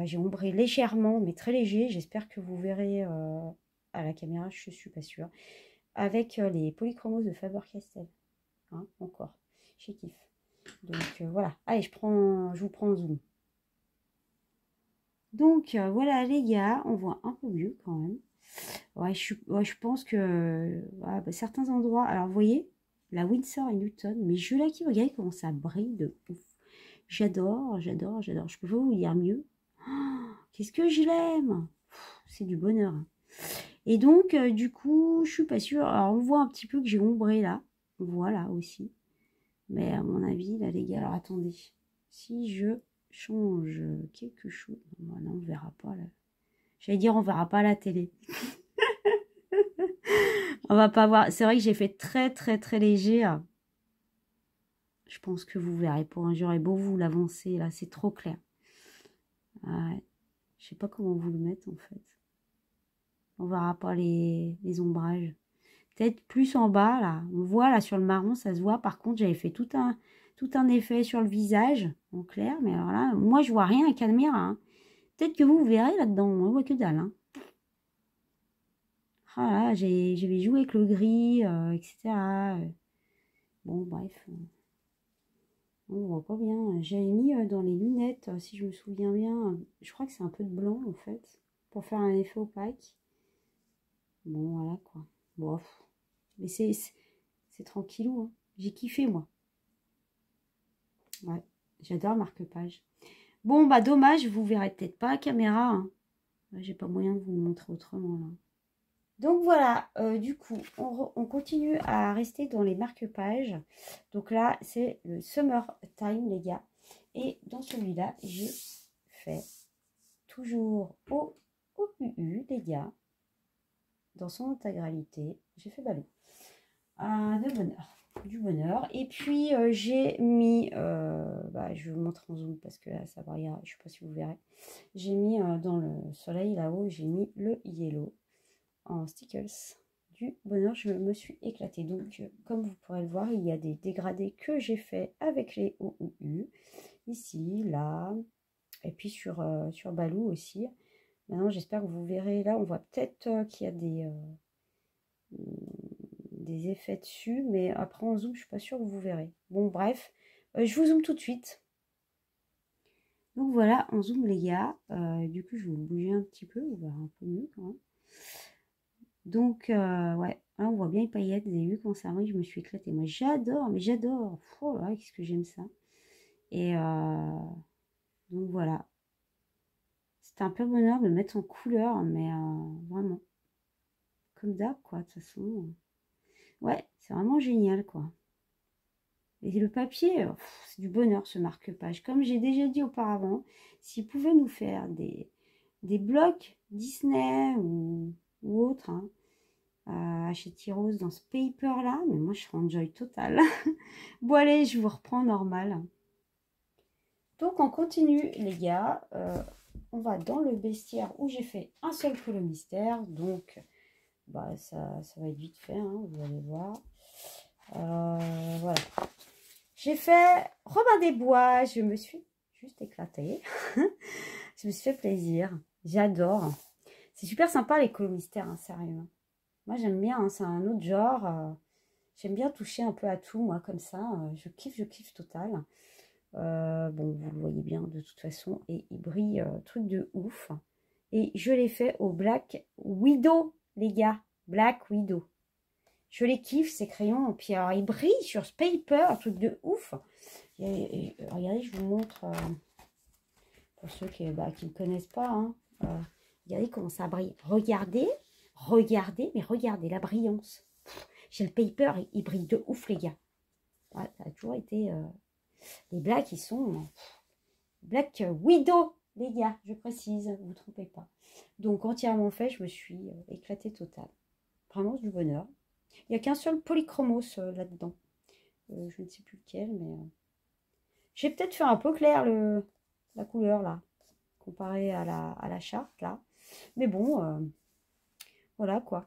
j'ai ombré légèrement, mais très léger, j'espère que vous verrez à la caméra, je ne suis pas sûre, avec les polychromos de Faber-Castell. Hein, encore, j'ai kiff. Donc voilà, allez, je vous prends en zoom. Donc voilà les gars, on voit un peu mieux quand même. Ouais, je pense que bah, certains endroits, alors vous voyez, la Winsor & Newton, mais je la kiffe, regardez comment ça brille de ouf. J'adore, je peux pas vous dire mieux. Oh, qu'est-ce que je l'aime, c'est du bonheur. Et donc, du coup, je suis pas sûre. Alors, on voit un petit peu que j'ai ombré là. Voilà aussi. Mais à mon avis, là, les gars, alors attendez. Si je change quelque chose... Non, on verra pas là. J'allais dire, on verra pas à la télé. On va pas voir. C'est vrai que j'ai fait très, très, très léger. Je pense que vous verrez pour un jour. Et beau vous l'avancer là, c'est trop clair. Ouais. Je sais pas comment vous le mettre en fait. On verra pas les ombrages. Peut-être plus en bas là. On voit là sur le marron, ça se voit. Par contre, j'avais fait tout un effet sur le visage en clair. Mais alors là, moi je vois rien à caméra. Hein. Peut-être que vous verrez là-dedans. On voit que dalle. Hein. Ah là, j'avais joué avec le gris, etc. Bon, bref. On voit pas bien. J'avais mis dans les lunettes, si je me souviens bien. Je crois que c'est un peu de blanc, en fait. Pour faire un effet opaque. Bon, voilà, quoi. Bof. Mais c'est tranquillou, hein. J'ai kiffé, moi. Ouais. J'adore marque-page. Bon, bah, dommage, vous verrez peut-être pas la caméra, hein. J'ai pas moyen de vous le montrer autrement, là. Donc voilà, du coup, on continue à rester dans les marque-pages. Donc là, c'est le Summer Time, les gars. Et dans celui-là, je fais toujours au UU, les gars. Dans son intégralité, j'ai fait Balou. De bonheur, du bonheur. Et puis, j'ai mis, je vous montre en zoom parce que là, ça va, je ne sais pas si vous verrez. J'ai mis dans le soleil, là-haut, j'ai mis le yellow. En stickers du bonheur, je me suis éclatée. Donc, comme vous pourrez le voir, il y a des dégradés que j'ai fait avec les OUU. Ici, là, et puis sur Balou aussi. Maintenant, j'espère que vous verrez. Là, on voit peut-être qu'il y a des effets dessus, mais après, en zoom, je ne suis pas sûre que vous verrez. Bon, bref, je vous zoome tout de suite. Donc, voilà, en zoom, les gars. Du coup, je vais vous bouger un petit peu. On verra un peu mieux quand même. Donc, ouais, là, on voit bien les paillettes. Vous avez vu comment ça arrive, je me suis éclatée. Moi, j'adore, mais j'adore. Oh là, qu'est-ce que j'aime ça. Et donc, voilà. C'était un peu bonheur de mettre en couleur, mais vraiment. Comme d'hab, quoi, de toute façon. Ouais, c'est vraiment génial, quoi. Et le papier, c'est du bonheur, ce marque-page. Comme j'ai déjà dit auparavant, s'ils pouvaient nous faire des blocs Disney ou autre, hein, chez Tyros dans ce paper là, mais moi je serais en joy total. Bon allez, je vous reprends normal. Donc on continue les gars, on va dans le bestiaire où j'ai fait un seul colo mystère, donc bah ça va être vite fait, hein, vous allez voir. Voilà, j'ai fait Robin des Bois, je me suis juste éclatée. Je me suis fait plaisir, j'adore, c'est super sympa les colos mystères, hein, sérieux. Moi, j'aime bien, hein, c'est un autre genre. J'aime bien toucher un peu à tout, moi, comme ça. Je kiffe total. Bon, vous le voyez bien de toute façon. Et il brille, truc de ouf. Et je l'ai fait au Black Widow, les gars. Black Widow. Je les kiffe, ces crayons. Et puis, alors, ils brillent sur ce paper, un truc de ouf. Et, regardez, je vous montre, pour ceux qui ne connaissent pas. Hein, regardez comment ça brille. Regardez. Mais regardez la brillance. J'ai le paper, il brille de ouf, les gars. Ouais, ça a toujours été... les blacks, ils sont... Black Widow, les gars, je précise, vous ne vous trompez pas. Donc, entièrement fait, je me suis éclatée total. Vraiment, du bonheur. Il n'y a qu'un seul polychromos là-dedans. Je ne sais plus lequel, mais... J'ai peut-être fait un peu clair la couleur, là, comparé à la charte, là. Mais bon... voilà quoi.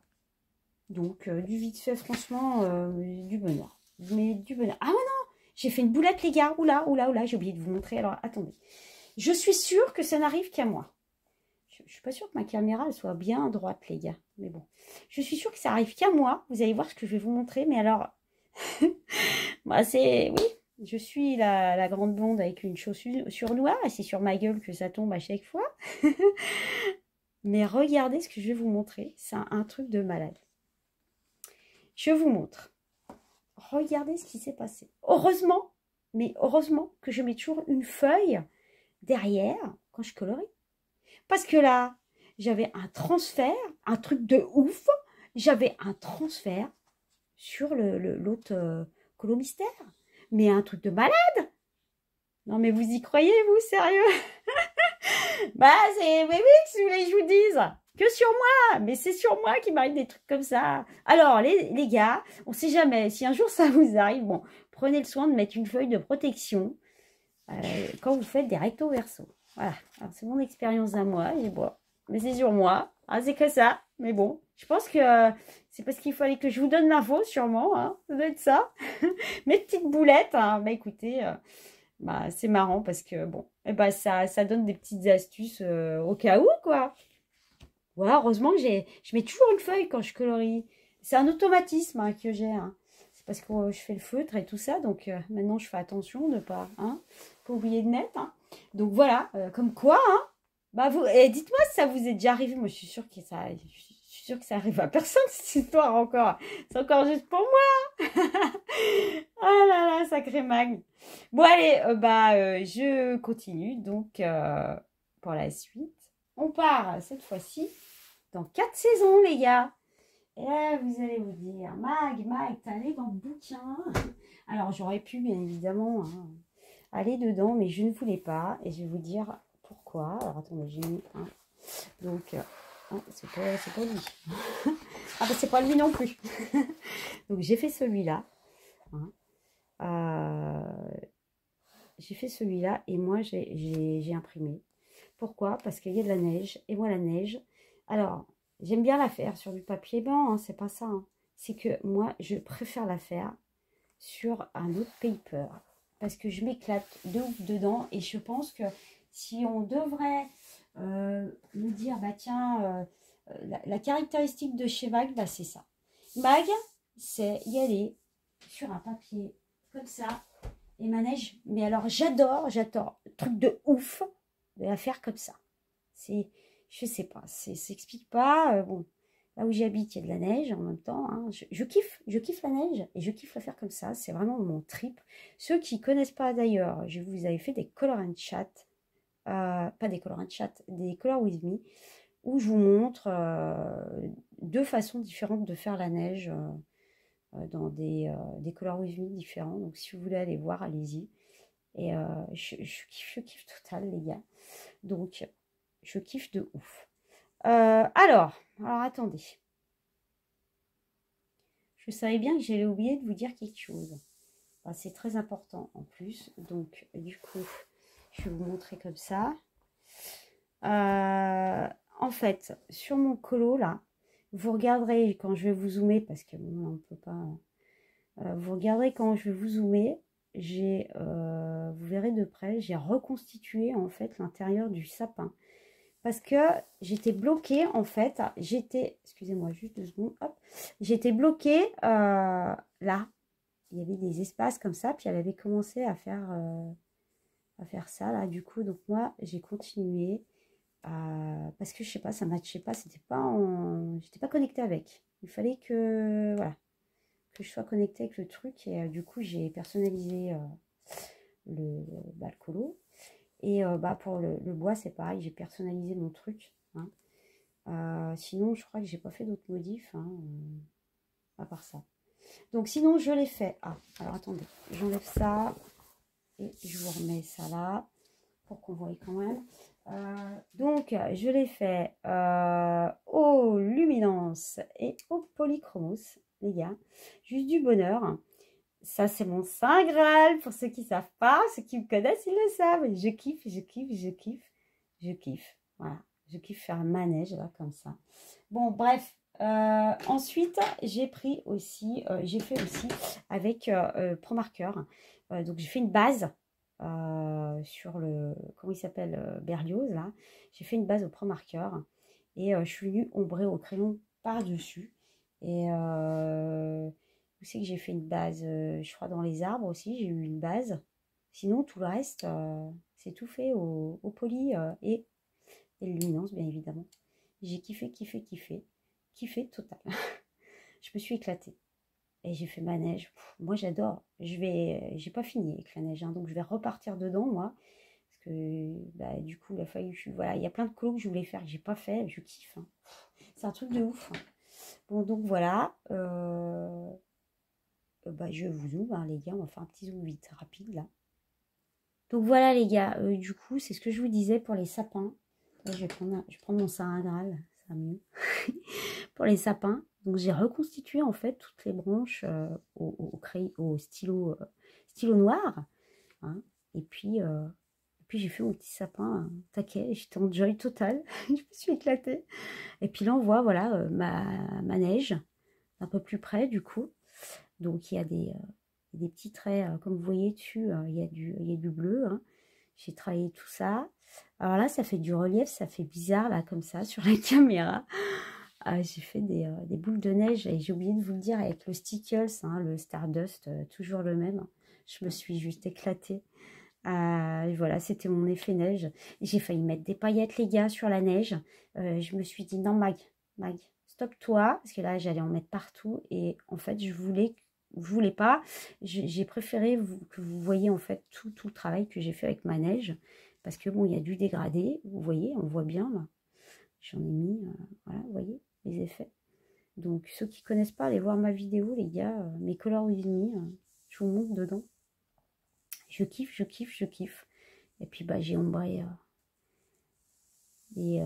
Donc, du vite fait, franchement, du bonheur. Mais du bonheur. Ah ouais, non, j'ai fait une boulette, les gars. Oula, j'ai oublié de vous montrer. Alors, attendez. Je suis sûre que ça n'arrive qu'à moi. Je ne suis pas sûre que ma caméra elle soit bien à droite, les gars. Mais bon, je suis sûre que ça arrive qu'à moi. Vous allez voir ce que je vais vous montrer. Mais alors, bah, c'est... Oui, je suis la grande blonde avec une chaussure noire. Et c'est sur ma gueule que ça tombe à chaque fois. Mais regardez ce que je vais vous montrer. C'est un truc de malade. Je vous montre. Regardez ce qui s'est passé. Heureusement, mais heureusement que je mets toujours une feuille derrière quand je colorie. Parce que là, j'avais un transfert, un truc de ouf. J'avais un transfert sur l'autre colo mystère. Mais un truc de malade. Non, mais vous y croyez, vous, sérieux? Bah, c'est... Oui, si vous voulez que je vous dise. Que sur moi. Mais c'est sur moi qu'il m'arrive des trucs comme ça. Alors, les gars, on sait jamais. Si un jour ça vous arrive, bon, prenez le soin de mettre une feuille de protection quand vous faites des recto verso. Voilà. Alors, c'est mon expérience à moi. Et bon, mais c'est sur moi. Ah, c'est que ça. Mais bon, je pense que c'est parce qu'il fallait que je vous donne l'info, sûrement. Hein. Ça doit être ça. Mes petites boulettes. Hein. Bah, écoutez... bah, c'est marrant parce que, bon, eh ben, ça donne des petites astuces au cas où, quoi. Voilà, heureusement que je mets toujours une feuille quand je colorie. C'est un automatisme hein, que j'ai. Hein. C'est parce que je fais le feutre et tout ça. Donc, maintenant, je fais attention de ne pas, hein, pas oublier de mettre. Hein. Donc, voilà, comme quoi, hein, bah, vous, dites-moi si ça vous est déjà arrivé. Moi, je suis sûre que ça arrive à personne, cette histoire encore. C'est encore juste pour moi. Ah là là, sacré mag. Bon, allez, je continue. Donc, pour la suite, on part cette fois-ci dans 4 saisons, les gars. Et là, vous allez vous dire, Mag, t'es allé dans le bouquin. Alors, j'aurais pu, bien évidemment, hein, aller dedans, mais je ne voulais pas. Et je vais vous dire pourquoi. Alors, attendez, j'ai mis un. Donc, c'est pas lui. Ah, bah, c'est pas lui non plus. Donc, j'ai fait celui-là. Hein. J'ai fait celui-là et moi, j'ai imprimé. Pourquoi? Parce qu'il y a de la neige. Et moi, la neige, alors, j'aime bien la faire sur du papier blanc, hein, c'est pas ça. Hein. C'est que moi, je préfère la faire sur un autre paper. Parce que je m'éclate de ouf dedans. Et je pense que si on devrait nous dire, bah tiens, la caractéristique de chez Mag, bah c'est ça. Mag, c'est y aller sur un papier comme ça. Et ma neige, mais alors j'adore, truc de ouf de la faire comme ça. C'est, je sais pas, ça s'explique pas. Bon, là où j'habite, il y a de la neige en même temps. Hein. Je kiffe la neige et je kiffe la faire comme ça. C'est vraiment mon trip. Ceux qui connaissent pas d'ailleurs, je vous avais fait des color and chat, pas des color and chat, des color with me, où je vous montre 2 façons différentes de faire la neige. Dans des color with me différents. Donc, si vous voulez aller voir, allez-y. Et je kiffe total, les gars. Donc, je kiffe de ouf. Alors, attendez. Je savais bien que j'allais oublier de vous dire quelque chose. Enfin, c'est très important en plus. Donc, du coup, je vais vous montrer comme ça. En fait, sur mon colo, là, vous regarderez quand je vais vous zoomer, parce que bon, on ne peut pas... vous regarderez quand je vais vous zoomer, vous verrez de près, j'ai reconstitué en fait l'intérieur du sapin. Parce que j'étais bloquée en fait, excusez-moi juste 2 secondes, hop, j'étais bloquée là. Il y avait des espaces comme ça, puis elle avait commencé à faire ça là, du coup, donc moi j'ai continué. Parce que je sais pas, ça matchait pas, j'étais pas connectée avec. Il fallait que voilà, que je sois connectée avec le truc et du coup j'ai personnalisé le colo. Et pour le bois c'est pareil, j'ai personnalisé mon truc. Hein. Sinon je crois que j'ai pas fait d'autres modifs hein, à part ça. Donc sinon je l'ai fait. Alors attendez, j'enlève ça et je vous remets ça là pour qu'on voie quand même. Donc, je l'ai fait au luminance et au polychromos, les gars. Juste du bonheur. Ça, c'est mon saint graal. Pour ceux qui ne savent pas, ceux qui me connaissent, ils le savent. Je kiffe. Voilà. Je kiffe faire un manège, là, comme ça. Bon, bref. Ensuite, j'ai fait aussi avec ProMarker. Donc, j'ai fait une base. Sur le, comment il s'appelle, Berlioz là, j'ai fait une base au ProMarker et je suis venue ombrer au crayon par dessus et vous savez que j'ai fait une base je crois dans les arbres aussi, j'ai eu une base, sinon tout le reste c'est tout fait au poly et luminance bien évidemment. J'ai kiffé total. Je me suis éclatée. Et j'ai fait ma neige. Moi, j'adore. J'ai pas fini avec la neige. Hein, donc, je vais repartir dedans, moi. Parce que bah, du coup, il a fallu... Voilà, il y a plein de colos que je voulais faire que j'ai pas fait. Je kiffe. Hein. C'est un truc de ouf. Hein. Bon, donc voilà. Bah, je vous zoome, hein, les gars. On va faire un petit zoom vite, rapide, là. Donc voilà, les gars. Du coup, c'est ce que je vous disais pour les sapins. Là, je vais prendre mon Saint Graal. Ça va mieux. Pour les sapins. Donc, j'ai reconstitué, en fait, toutes les branches au stylo, stylo noir. Hein. Et puis j'ai fait mon petit sapin taquet. J'étais en joy total. Je me suis éclatée. Et puis là, on voit, voilà, ma neige. Un peu plus près, du coup. Donc, il y a des petits traits, comme vous voyez dessus. Il y a du bleu. Hein. J'ai travaillé tout ça. Alors là, ça fait du relief. Ça fait bizarre, là, comme ça, sur la caméra. J'ai fait des boules de neige. Et j'ai oublié de vous le dire, avec le Stickles, hein, le Stardust, toujours le même. Je me suis juste éclatée. Voilà, c'était mon effet neige. J'ai failli mettre des paillettes, les gars, sur la neige. Je me suis dit, non, Mag, stop-toi. Parce que là, j'allais en mettre partout. Et en fait, je voulais pas. J'ai préféré que vous voyez, en fait, tout le travail que j'ai fait avec ma neige. Parce que, bon, il y a du dégradé. Vous voyez, on voit bien, là. J'en ai mis, voilà, vous voyez, les effets. Donc, ceux qui connaissent pas, allez voir ma vidéo, les gars. Mes Color With Me, je vous montre dedans. Je kiffe, je kiffe, je kiffe. Et puis, bah, j'ai ombré les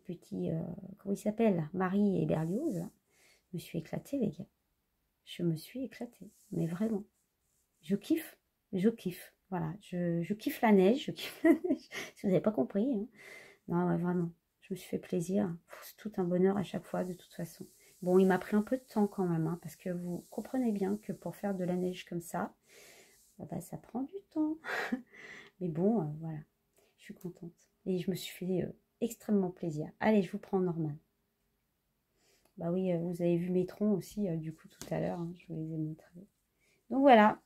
petits... comment ils s'appellent? Marie et Berlioz. Là. Je me suis éclatée, les gars. Je me suis éclatée. Mais vraiment. Je kiffe. Je kiffe. Voilà. Je kiffe la neige. Je kiffe la neige. Si vous n'avez pas compris. Hein. Non, ouais, vraiment. Je me suis fait plaisir. C'est tout un bonheur à chaque fois, de toute façon. Bon, il m'a pris un peu de temps quand même. Hein, parce que vous comprenez bien que pour faire de la neige comme ça, bah, ça prend du temps. Mais bon, voilà, je suis contente. Et je me suis fait extrêmement plaisir. Allez, je vous prends normal. Bah oui, vous avez vu mes troncs aussi, du coup, tout à l'heure. Hein, je vous les ai montrés. Donc voilà.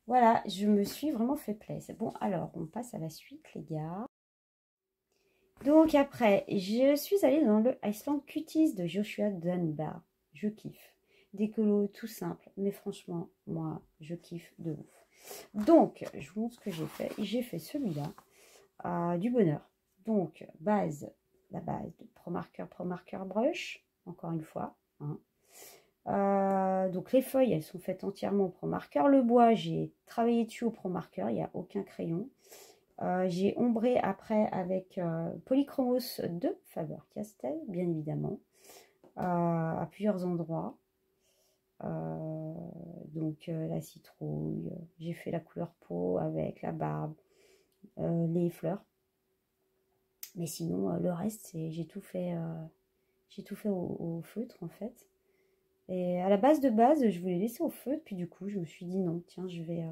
Voilà, je me suis vraiment fait plaisir. Bon, alors, on passe à la suite, les gars. Donc après, je suis allée dans le Iceland Cuties de Joshua Dunbar. Je kiffe. Des colos tout simples, mais franchement, moi, je kiffe de ouf. Donc, je vous montre ce que j'ai fait. J'ai fait celui-là, du bonheur. Donc, la base de Pro Marker Brush, encore une fois. Hein. Donc, les feuilles, elles sont faites entièrement au Pro Marker. Le bois, j'ai travaillé dessus au Pro Marker, il n'y a aucun crayon. J'ai ombré après avec Polychromos de Faber-Castell, bien évidemment, à plusieurs endroits. Donc la citrouille, j'ai fait la couleur peau avec la barbe, les fleurs. Mais sinon, le reste, j'ai tout fait au feutre en fait. Et à la base, je voulais laisser au feutre, puis du coup, je me suis dit non, tiens, je vais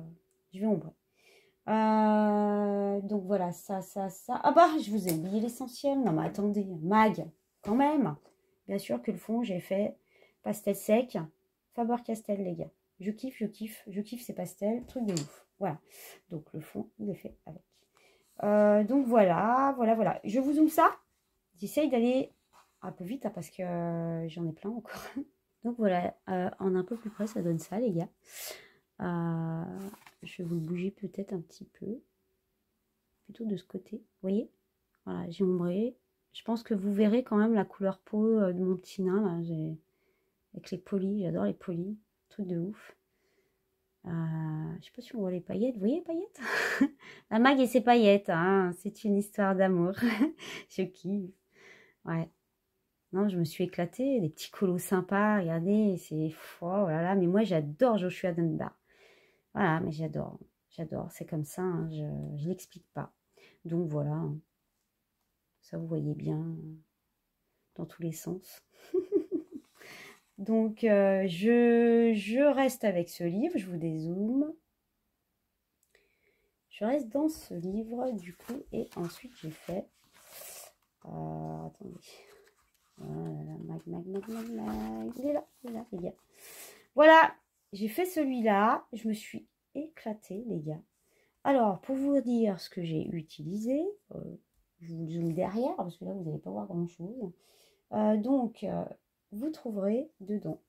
ombrer. Donc voilà, ça. Ah bah, je vous ai oublié l'essentiel. Non mais attendez, Mag, quand même. Bien sûr que le fond, j'ai fait pastel sec, Faber-Castell, les gars. Je kiffe ces pastels, truc de ouf. Voilà, donc le fond, il est fait avec. Donc voilà. Je vous zoome ça. J'essaye d'aller un peu vite, hein, parce que j'en ai plein encore. Donc voilà, en un peu plus près, ça donne ça, les gars. Je vais vous le bouger peut-être un petit peu. Plutôt de ce côté. Vous voyez? Voilà, j'ai ombré. Je pense que vous verrez quand même la couleur peau de mon petit nain. Là, avec les polis. J'adore les polis. Truc de ouf. Je sais pas si on voit les paillettes. Vous voyez les paillettes? La Mag et ses paillettes. Hein, c'est une histoire d'amour. Je kiffe. Ouais. Non, je me suis éclatée. Des petits colos sympas. Regardez, c'est... Oh là là, mais moi, j'adore Joshua Dunbar. Voilà, mais j'adore. C'est comme ça. Hein, je l'explique pas. Donc voilà. Ça, vous voyez bien dans tous les sens. Donc, je reste avec ce livre. Je vous dézoome. Je reste dans ce livre, du coup. Et ensuite, j'ai fait... attendez. Voilà, Mag. Il est là, les gars. Voilà, j'ai fait celui-là. Je me suis éclatée, les gars. Alors, pour vous dire ce que j'ai utilisé, je vous zoome derrière, parce que là, vous n'allez pas voir grand-chose. Donc, vous trouverez dedans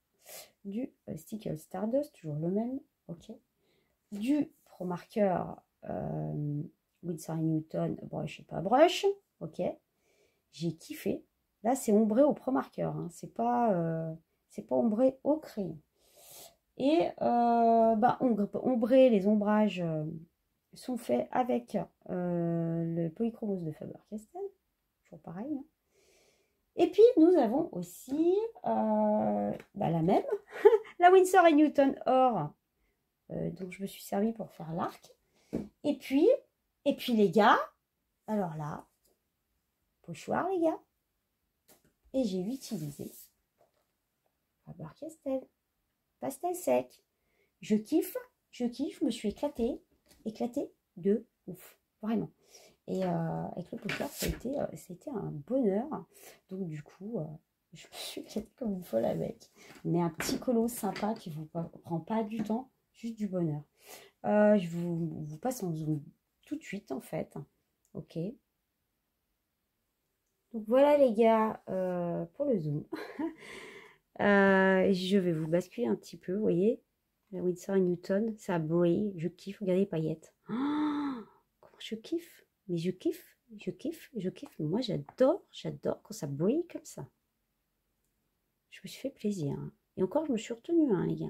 du Stickle Stardust, toujours le même, ok. Du Pro Marker Winsor & Newton brush et pas brush. Ok, j'ai kiffé. Là, c'est ombré au Pro Marker, hein. C'est pas ombré au crayon. Et ombrer, les ombrages sont faits avec le polychromos de Faber-Castell. Toujours pareil, hein. Et puis, nous avons aussi la même, la Winsor & Newton Or, dont je me suis servi pour faire l'arc. Et puis, les gars, alors là, pochoir, les gars. Et j'ai utilisé Faber-Castell, pastel sec. Je kiffe, je me suis éclatée de ouf, vraiment. Et avec le pochoir, ça a été un bonheur. Donc du coup, je me suis éclatée comme une folle avec. Mais un petit colo sympa qui ne vous prend pas du temps, juste du bonheur. Je vous passe en zoom tout de suite en fait. Ok. Donc voilà les gars pour le zoom. Je vais vous basculer un petit peu, vous voyez. La Winsor & Newton, ça brille. Je kiffe, regardez les paillettes. Oh, comment je kiffe. Mais je kiffe. Moi, j'adore quand ça brille comme ça. Je me suis fait plaisir. Hein. Et encore, je me suis retenue, hein, les gars.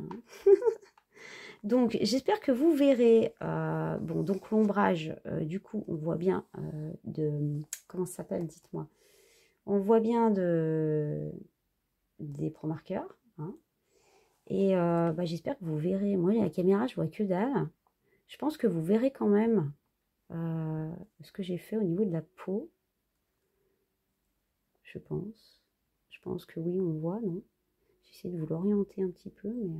Donc, j'espère que vous verrez. Bon, donc l'ombrage, du coup, on voit bien comment ça s'appelle, dites-moi. On voit bien des Pro Marker. Hein. Et j'espère que vous verrez. Moi, la caméra, je vois que dalle. Je pense que vous verrez quand même ce que j'ai fait au niveau de la peau. Je pense. Je pense que oui, on voit, non? J'essaie de vous l'orienter un petit peu, mais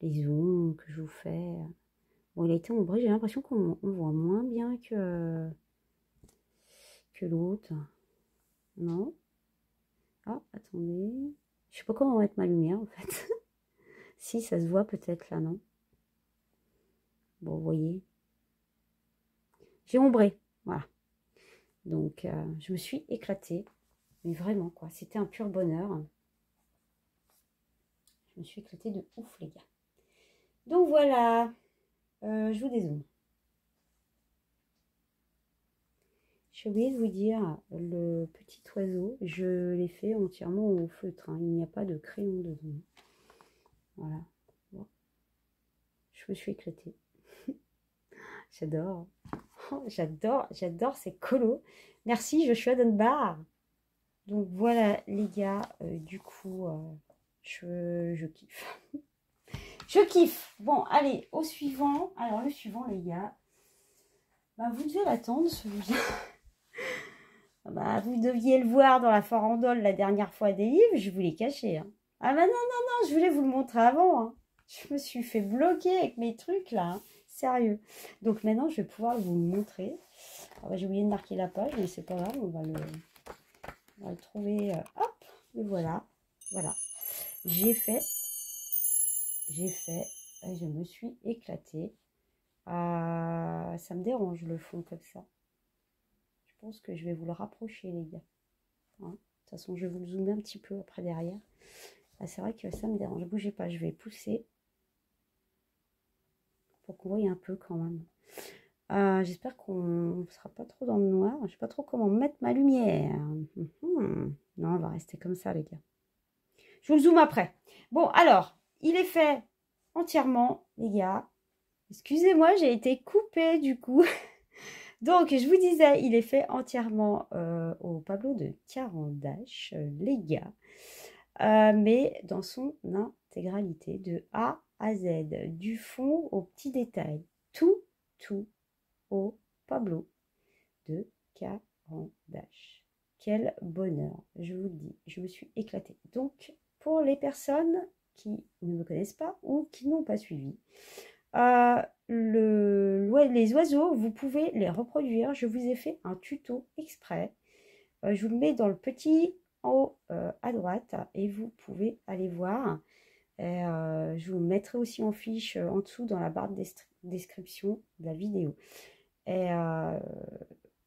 les zooms que je vous fais. Bon, il a été ombré. J'ai l'impression qu'on voit moins bien que l'autre. Non? Ah, attendez. Je sais pas comment mettre ma lumière, en fait. Si, ça se voit peut-être là, non? Bon, vous voyez. J'ai ombré, voilà. Donc, je me suis éclatée. Mais vraiment, quoi. C'était un pur bonheur. Je me suis éclatée de ouf, les gars. Donc, voilà. Je vous dézoome. J'ai oublié de vous dire, le petit oiseau, je l'ai fait entièrement au feutre. Hein. Il n'y a pas de crayon dedans. Voilà. Bon. Je me suis éclatée. J'adore. Oh, j'adore ces colos. Merci Joshua Dunbar. Donc voilà les gars, du coup, je kiffe. Je kiffe. Bon, allez, au suivant. Alors le suivant les gars, vous devez l'attendre celui-là. Vous deviez le voir dans la farandole la dernière fois des livres, je vous l'ai caché. Hein. Ah non, je voulais vous le montrer avant. Hein. Je me suis fait bloquer avec mes trucs là. Hein. Sérieux. Donc maintenant, je vais pouvoir vous le montrer. J'ai oublié de marquer la page, mais c'est pas grave, on va le trouver. Hop, le voilà. Voilà. J'ai fait. Et je me suis éclatée. Ça me dérange le fond comme ça. Je pense que je vais vous le rapprocher, les gars. Hein, de toute façon, je vais vous le zoomer un petit peu après derrière. C'est vrai que ça me dérange. Ne bougez pas, je vais pousser pour qu'on voie un peu quand même. J'espère qu'on ne sera pas trop dans le noir. Je ne sais pas trop comment mettre ma lumière. Non, on va rester comme ça, les gars. Je vous le zoome après. Bon, alors, il est fait entièrement, les gars. Excusez-moi, j'ai été coupée du coup. Donc, je vous disais, il est fait entièrement au Pablo de Carandache, les gars. Mais dans son intégralité, de A à Z, du fond au petit détail. Tout au Pablo de Carandache. Quel bonheur, je vous le dis, je me suis éclatée. Donc, pour les personnes qui ne me connaissent pas ou qui n'ont pas suivi, les oiseaux, vous pouvez les reproduire. Je vous ai fait un tuto exprès. Je vous le mets dans le petit en haut à droite et vous pouvez aller voir. Et, je vous le mettrai aussi en fiche en dessous dans la barre de description de la vidéo. Et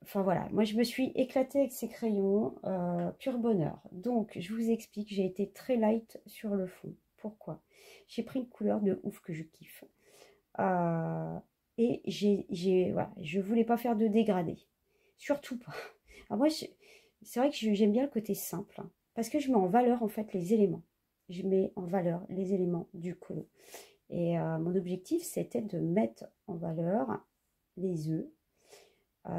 enfin voilà, moi je me suis éclatée avec ces crayons, pur bonheur. Donc je vous explique, j'ai été très light sur le fond. Pourquoi? J'ai pris une couleur de ouf que je kiffe. Et voilà, je voulais pas faire de dégradé. Surtout pas. Alors moi, c'est vrai que j'aime bien le côté simple. Hein, parce que je mets en valeur, en fait, les éléments. Je mets en valeur les éléments du colo. Et mon objectif, c'était de mettre en valeur les œufs.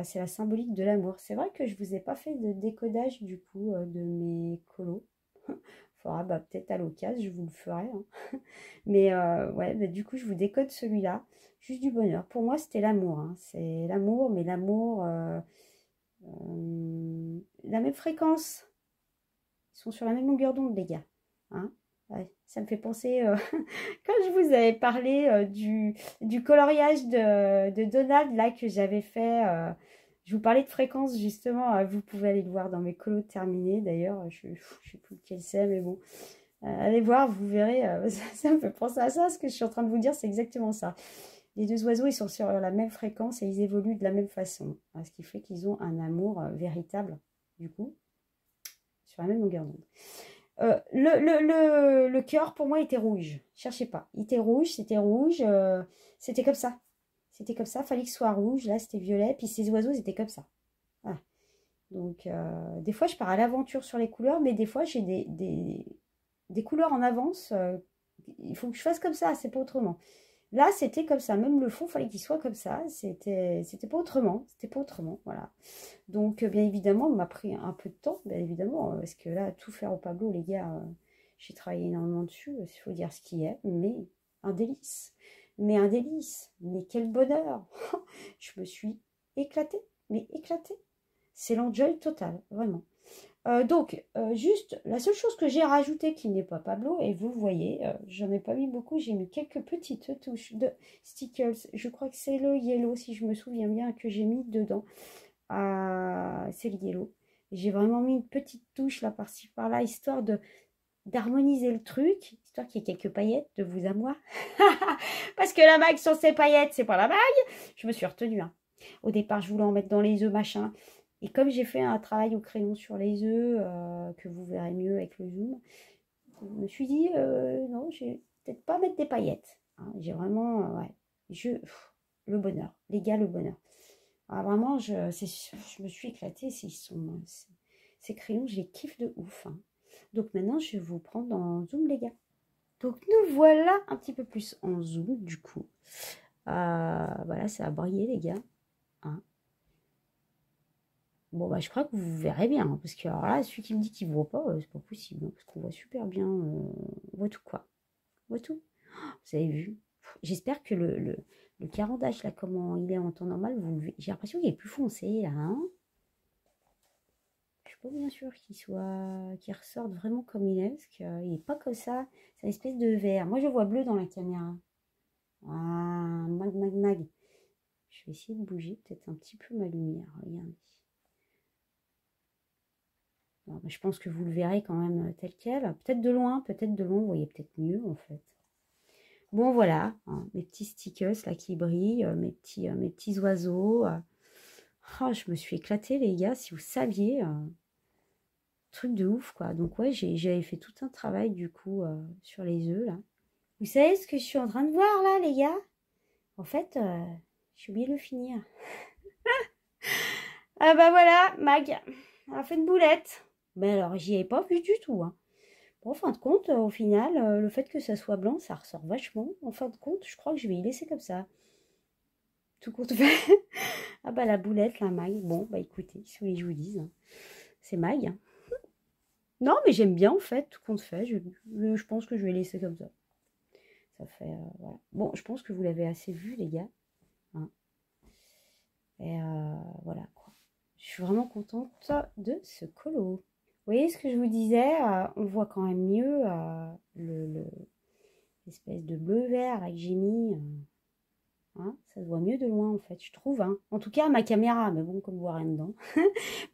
C'est la symbolique de l'amour. C'est vrai que je ne vous ai pas fait de décodage, du coup, de mes colos. Faudra peut-être à l'occasion, je vous le ferai. Hein. Mais ouais, du coup, je vous décode celui-là. Juste du bonheur. Pour moi, c'était l'amour. Hein. C'est l'amour, mais l'amour... la même fréquence. Ils sont sur la même longueur d'onde, les gars. Hein, ouais, ça me fait penser, quand je vous avais parlé du coloriage de Donald, là, que j'avais fait, je vous parlais de fréquence, justement, vous pouvez aller le voir dans mes colos terminés, d'ailleurs, je ne sais plus lequel c'est, mais bon, allez voir, vous verrez, ça me fait penser à ça, ce que je suis en train de vous dire, c'est exactement ça. Les deux oiseaux, ils sont sur la même fréquence et ils évoluent de la même façon, hein, ce qui fait qu'ils ont un amour véritable, du coup, sur la même longueur d'onde. Le cœur, pour moi, était rouge. Cherchez pas. Il était rouge, c'était rouge. C'était comme ça. C'était comme ça. Fallait que ce soit rouge. Là, c'était violet. Puis ces oiseaux, ils étaient comme ça. Voilà. Donc, des fois, je pars à l'aventure sur les couleurs, mais des fois, j'ai des couleurs en avance. Il faut que je fasse comme ça. C'est pas autrement. Là, c'était comme ça. Même le fond, il fallait qu'il soit comme ça. C'était pas autrement. C'était pas autrement. Voilà. Donc, bien évidemment, il m'a pris un peu de temps, bien évidemment, parce que là, tout faire au Pablo, les gars, j'ai travaillé énormément dessus, il faut dire ce qui est, mais un délice. Mais un délice. Mais quel bonheur. Je me suis éclatée, mais éclatée. C'est l'enjoy total, vraiment. Donc, juste, la seule chose que j'ai rajoutée qui n'est pas Pablo, et vous voyez, j'en ai pas mis beaucoup, j'ai mis quelques petites touches de stickers. Je crois que c'est le yellow, si je me souviens bien, que j'ai mis dedans. C'est le yellow. J'ai vraiment mis une petite touche là, par-ci, par-là, histoire d'harmoniser le truc, histoire qu'il y ait quelques paillettes de vous à moi. Parce que la mague sans ses paillettes, c'est pas la mague. Je me suis retenue. Hein. Au départ, je voulais en mettre dans les œufs, machin. Et comme j'ai fait un travail au crayon sur les œufs, que vous verrez mieux avec le zoom, je me suis dit, non, je vais peut-être pas mettre des paillettes. Hein, j'ai vraiment, ouais, le bonheur. Les gars, le bonheur. Ah, vraiment, je me suis éclatée. Ces crayons, je les kiffe de ouf. Hein. Donc maintenant, je vais vous prendre en zoom, les gars. Donc nous voilà un petit peu plus en zoom, du coup. Voilà, ça a brillé, les gars. Hein. Bon, bah, je crois que vous verrez bien. Hein, parce que alors là, celui qui me dit qu'il ne voit pas, c'est pas possible. Hein, parce qu'on voit super bien. On voit tout, quoi. On voit tout. Vous avez vu. J'espère que le carandage, là, comment il est en temps normal, j'ai l'impression qu'il est plus foncé, là. Hein, je suis pas bien sûre qu'il ressorte vraiment comme il est, parce qu'il n'est pas comme ça. C'est une espèce de vert. Moi, je vois bleu dans la caméra. Ah, mag. Je vais essayer de bouger peut-être un petit peu ma lumière. Regardez. Bon, bah, je pense que vous le verrez quand même tel quel. Peut-être de loin, vous voyez peut-être mieux, en fait. Bon, voilà, hein, mes petits stickers là qui brillent, mes petits oiseaux. Oh, je me suis éclatée, les gars, si vous saviez. Truc de ouf, quoi. Donc, ouais, j'avais fait tout un travail, du coup, sur les œufs, là. Vous savez ce que je suis en train de voir, là, les gars? En fait, j'ai oublié de le finir. Ah, bah voilà, Mag, elle a fait une boulette. Mais alors, j'y ai pas vu du tout, hein. Bon, en fin de compte, au final, le fait que ça soit blanc, ça ressort vachement. En fin de compte, je crois que je vais y laisser comme ça. Tout compte fait. Ah bah la boulette, la maille. Bon, bah écoutez, si vous voulez que je vous dise, hein, c'est maille. Hein. Non, mais j'aime bien en fait, tout compte fait. Je pense que je vais laisser comme ça. Ça fait, voilà. Bon, je pense que vous l'avez assez vu, les gars. Hein. Et voilà, quoi. Je suis vraiment contente de ce colo. Vous voyez ce que je vous disais, on voit quand même mieux l'espèce de bleu-vert que j'ai mis. Hein, ça se voit mieux de loin en fait, je trouve. Hein. En tout cas, à ma caméra, mais bon, comme vous voyez rien dedans.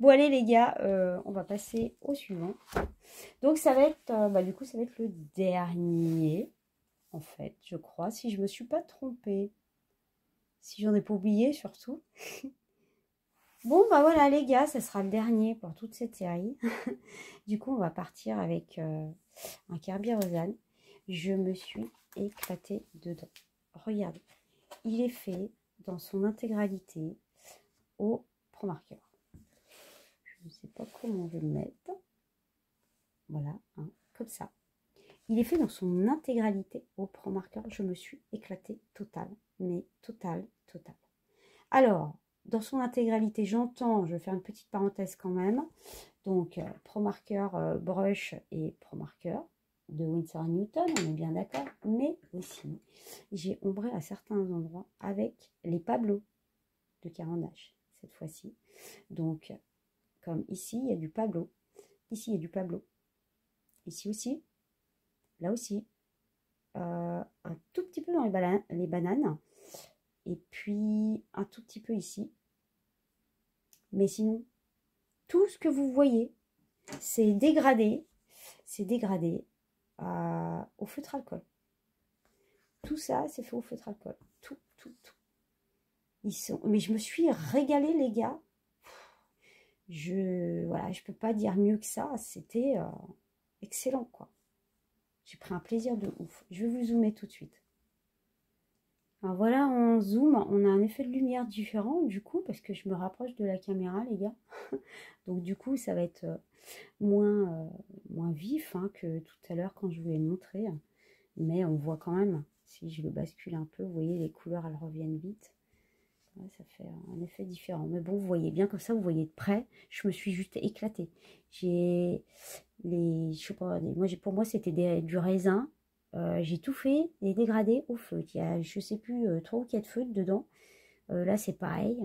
Bon, allez les gars, on va passer au suivant. Donc, ça va être, du coup, ça va être le dernier, en fait, je crois, si je me suis pas trompée. Si j'en ai pas oublié, surtout. Bon, bah voilà les gars, ça sera le dernier pour toute cette série. Du coup, on va partir avec un Kerby Rosanne. Je me suis éclatée dedans. Regardez, il est fait dans son intégralité au Pro Marker. Je ne sais pas comment je vais le mettre. Voilà, hein, comme ça. Il est fait dans son intégralité au Pro Marker. Je me suis éclatée total, mais total. Alors, dans son intégralité, j'entends, je vais faire une petite parenthèse quand même. Donc, Pro Marker Brush et Pro Marker de Winsor & Newton, on est bien d'accord. Mais aussi, j'ai ombré à certains endroits avec les Pablo de Caran d'Ache, cette fois-ci. Donc, comme ici, il y a du Pablo. Ici, il y a du Pablo. Ici aussi. Là aussi. Un tout petit peu dans les bananes. Et puis, un tout petit peu ici. Mais sinon, tout ce que vous voyez, c'est dégradé. C'est dégradé au feutre alcool. Tout ça, c'est fait au feutre alcool. Tout. Mais je me suis régalée, les gars. Voilà, je peux pas dire mieux que ça. C'était excellent, quoi. J'ai pris un plaisir de ouf. Je vais vous zoomer tout de suite. Alors voilà, en zoom, on a un effet de lumière différent, du coup, parce que je me rapproche de la caméra, les gars. Donc, du coup, ça va être moins vif hein, que tout à l'heure quand je vous l'ai montré. Mais on voit quand même, si je le bascule un peu, vous voyez, les couleurs, elles reviennent vite. Ouais, ça fait un effet différent. Mais bon, vous voyez bien comme ça, vous voyez de près. Je me suis juste éclatée. Je sais pas, pour moi, c'était du raisin. J'ai tout fait, les dégradés au feutre. Il y a, je sais plus, 3 ou 4 feutres dedans. Là, c'est pareil.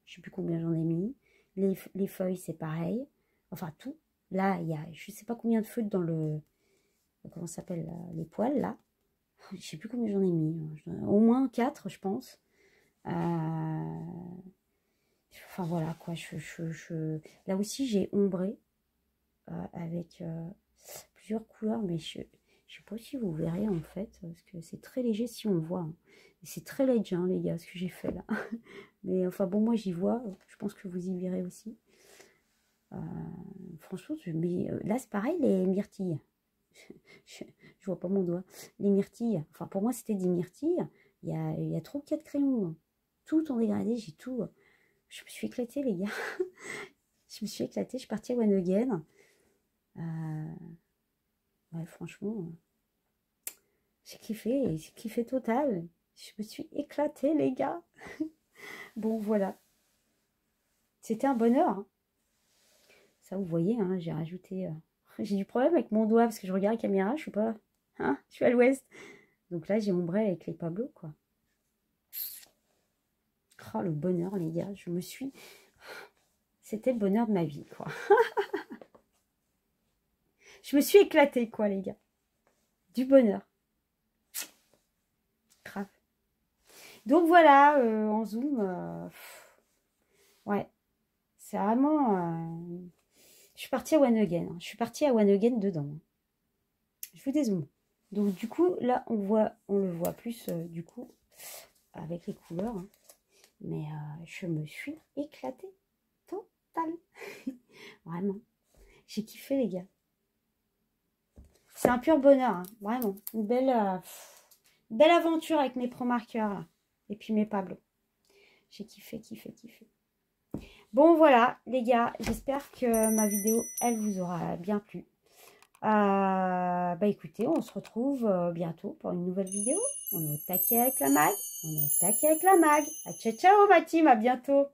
Je sais plus combien j'en ai mis. Les feuilles, c'est pareil. Enfin, tout. Là, il y a, je sais pas combien de feutres dans le... Comment ça s'appelle, les poils, là. Je sais plus combien j'en ai mis. Au moins 4, je pense. Enfin, voilà, quoi. Là aussi, j'ai ombré avec plusieurs couleurs, mais je sais pas si vous verrez en fait, parce que c'est très léger si on voit. Hein. C'est très léger, hein, les gars, ce que j'ai fait là. Mais enfin bon, moi j'y vois, je pense que vous y verrez aussi. Franchement, là c'est pareil, les myrtilles. je vois pas mon doigt. Les myrtilles, enfin pour moi c'était des myrtilles. Il y a trop de 4 crayons. Tout en dégradé, j'ai tout. Je me suis éclatée, les gars. Je me suis éclatée, je suis partie à One Again. Ouais, franchement, j'ai kiffé total. Je me suis éclatée, les gars. Bon, voilà. C'était un bonheur. Hein. Ça, vous voyez, hein, j'ai rajouté... j'ai du problème avec mon doigt parce que je regarde la caméra, je suis pas... Hein, je suis à l'ouest. Donc là, j'ai ombré avec les Pablo, quoi. Oh, le bonheur, les gars. Je me suis... C'était le bonheur de ma vie, quoi. Je me suis éclatée, quoi, les gars. Du bonheur. Grave. Donc voilà, en zoom, ouais, c'est vraiment... je suis partie à One Again. Hein. Je suis partie à One Again dedans. Hein. Je vous dézoome. Donc du coup, là, on le voit plus, du coup, avec les couleurs. Hein. Mais je me suis éclatée. Total. Vraiment. J'ai kiffé, les gars. C'est un pur bonheur, hein. Vraiment. Une belle aventure avec mes Pro Markers, là. Et puis mes Pablo. J'ai kiffé. Bon, voilà, les gars. J'espère que ma vidéo, elle vous aura bien plu. Bah, écoutez, on se retrouve bientôt pour une nouvelle vidéo. On est au taquet avec la mag. À ciao, ciao, ma team. À bientôt.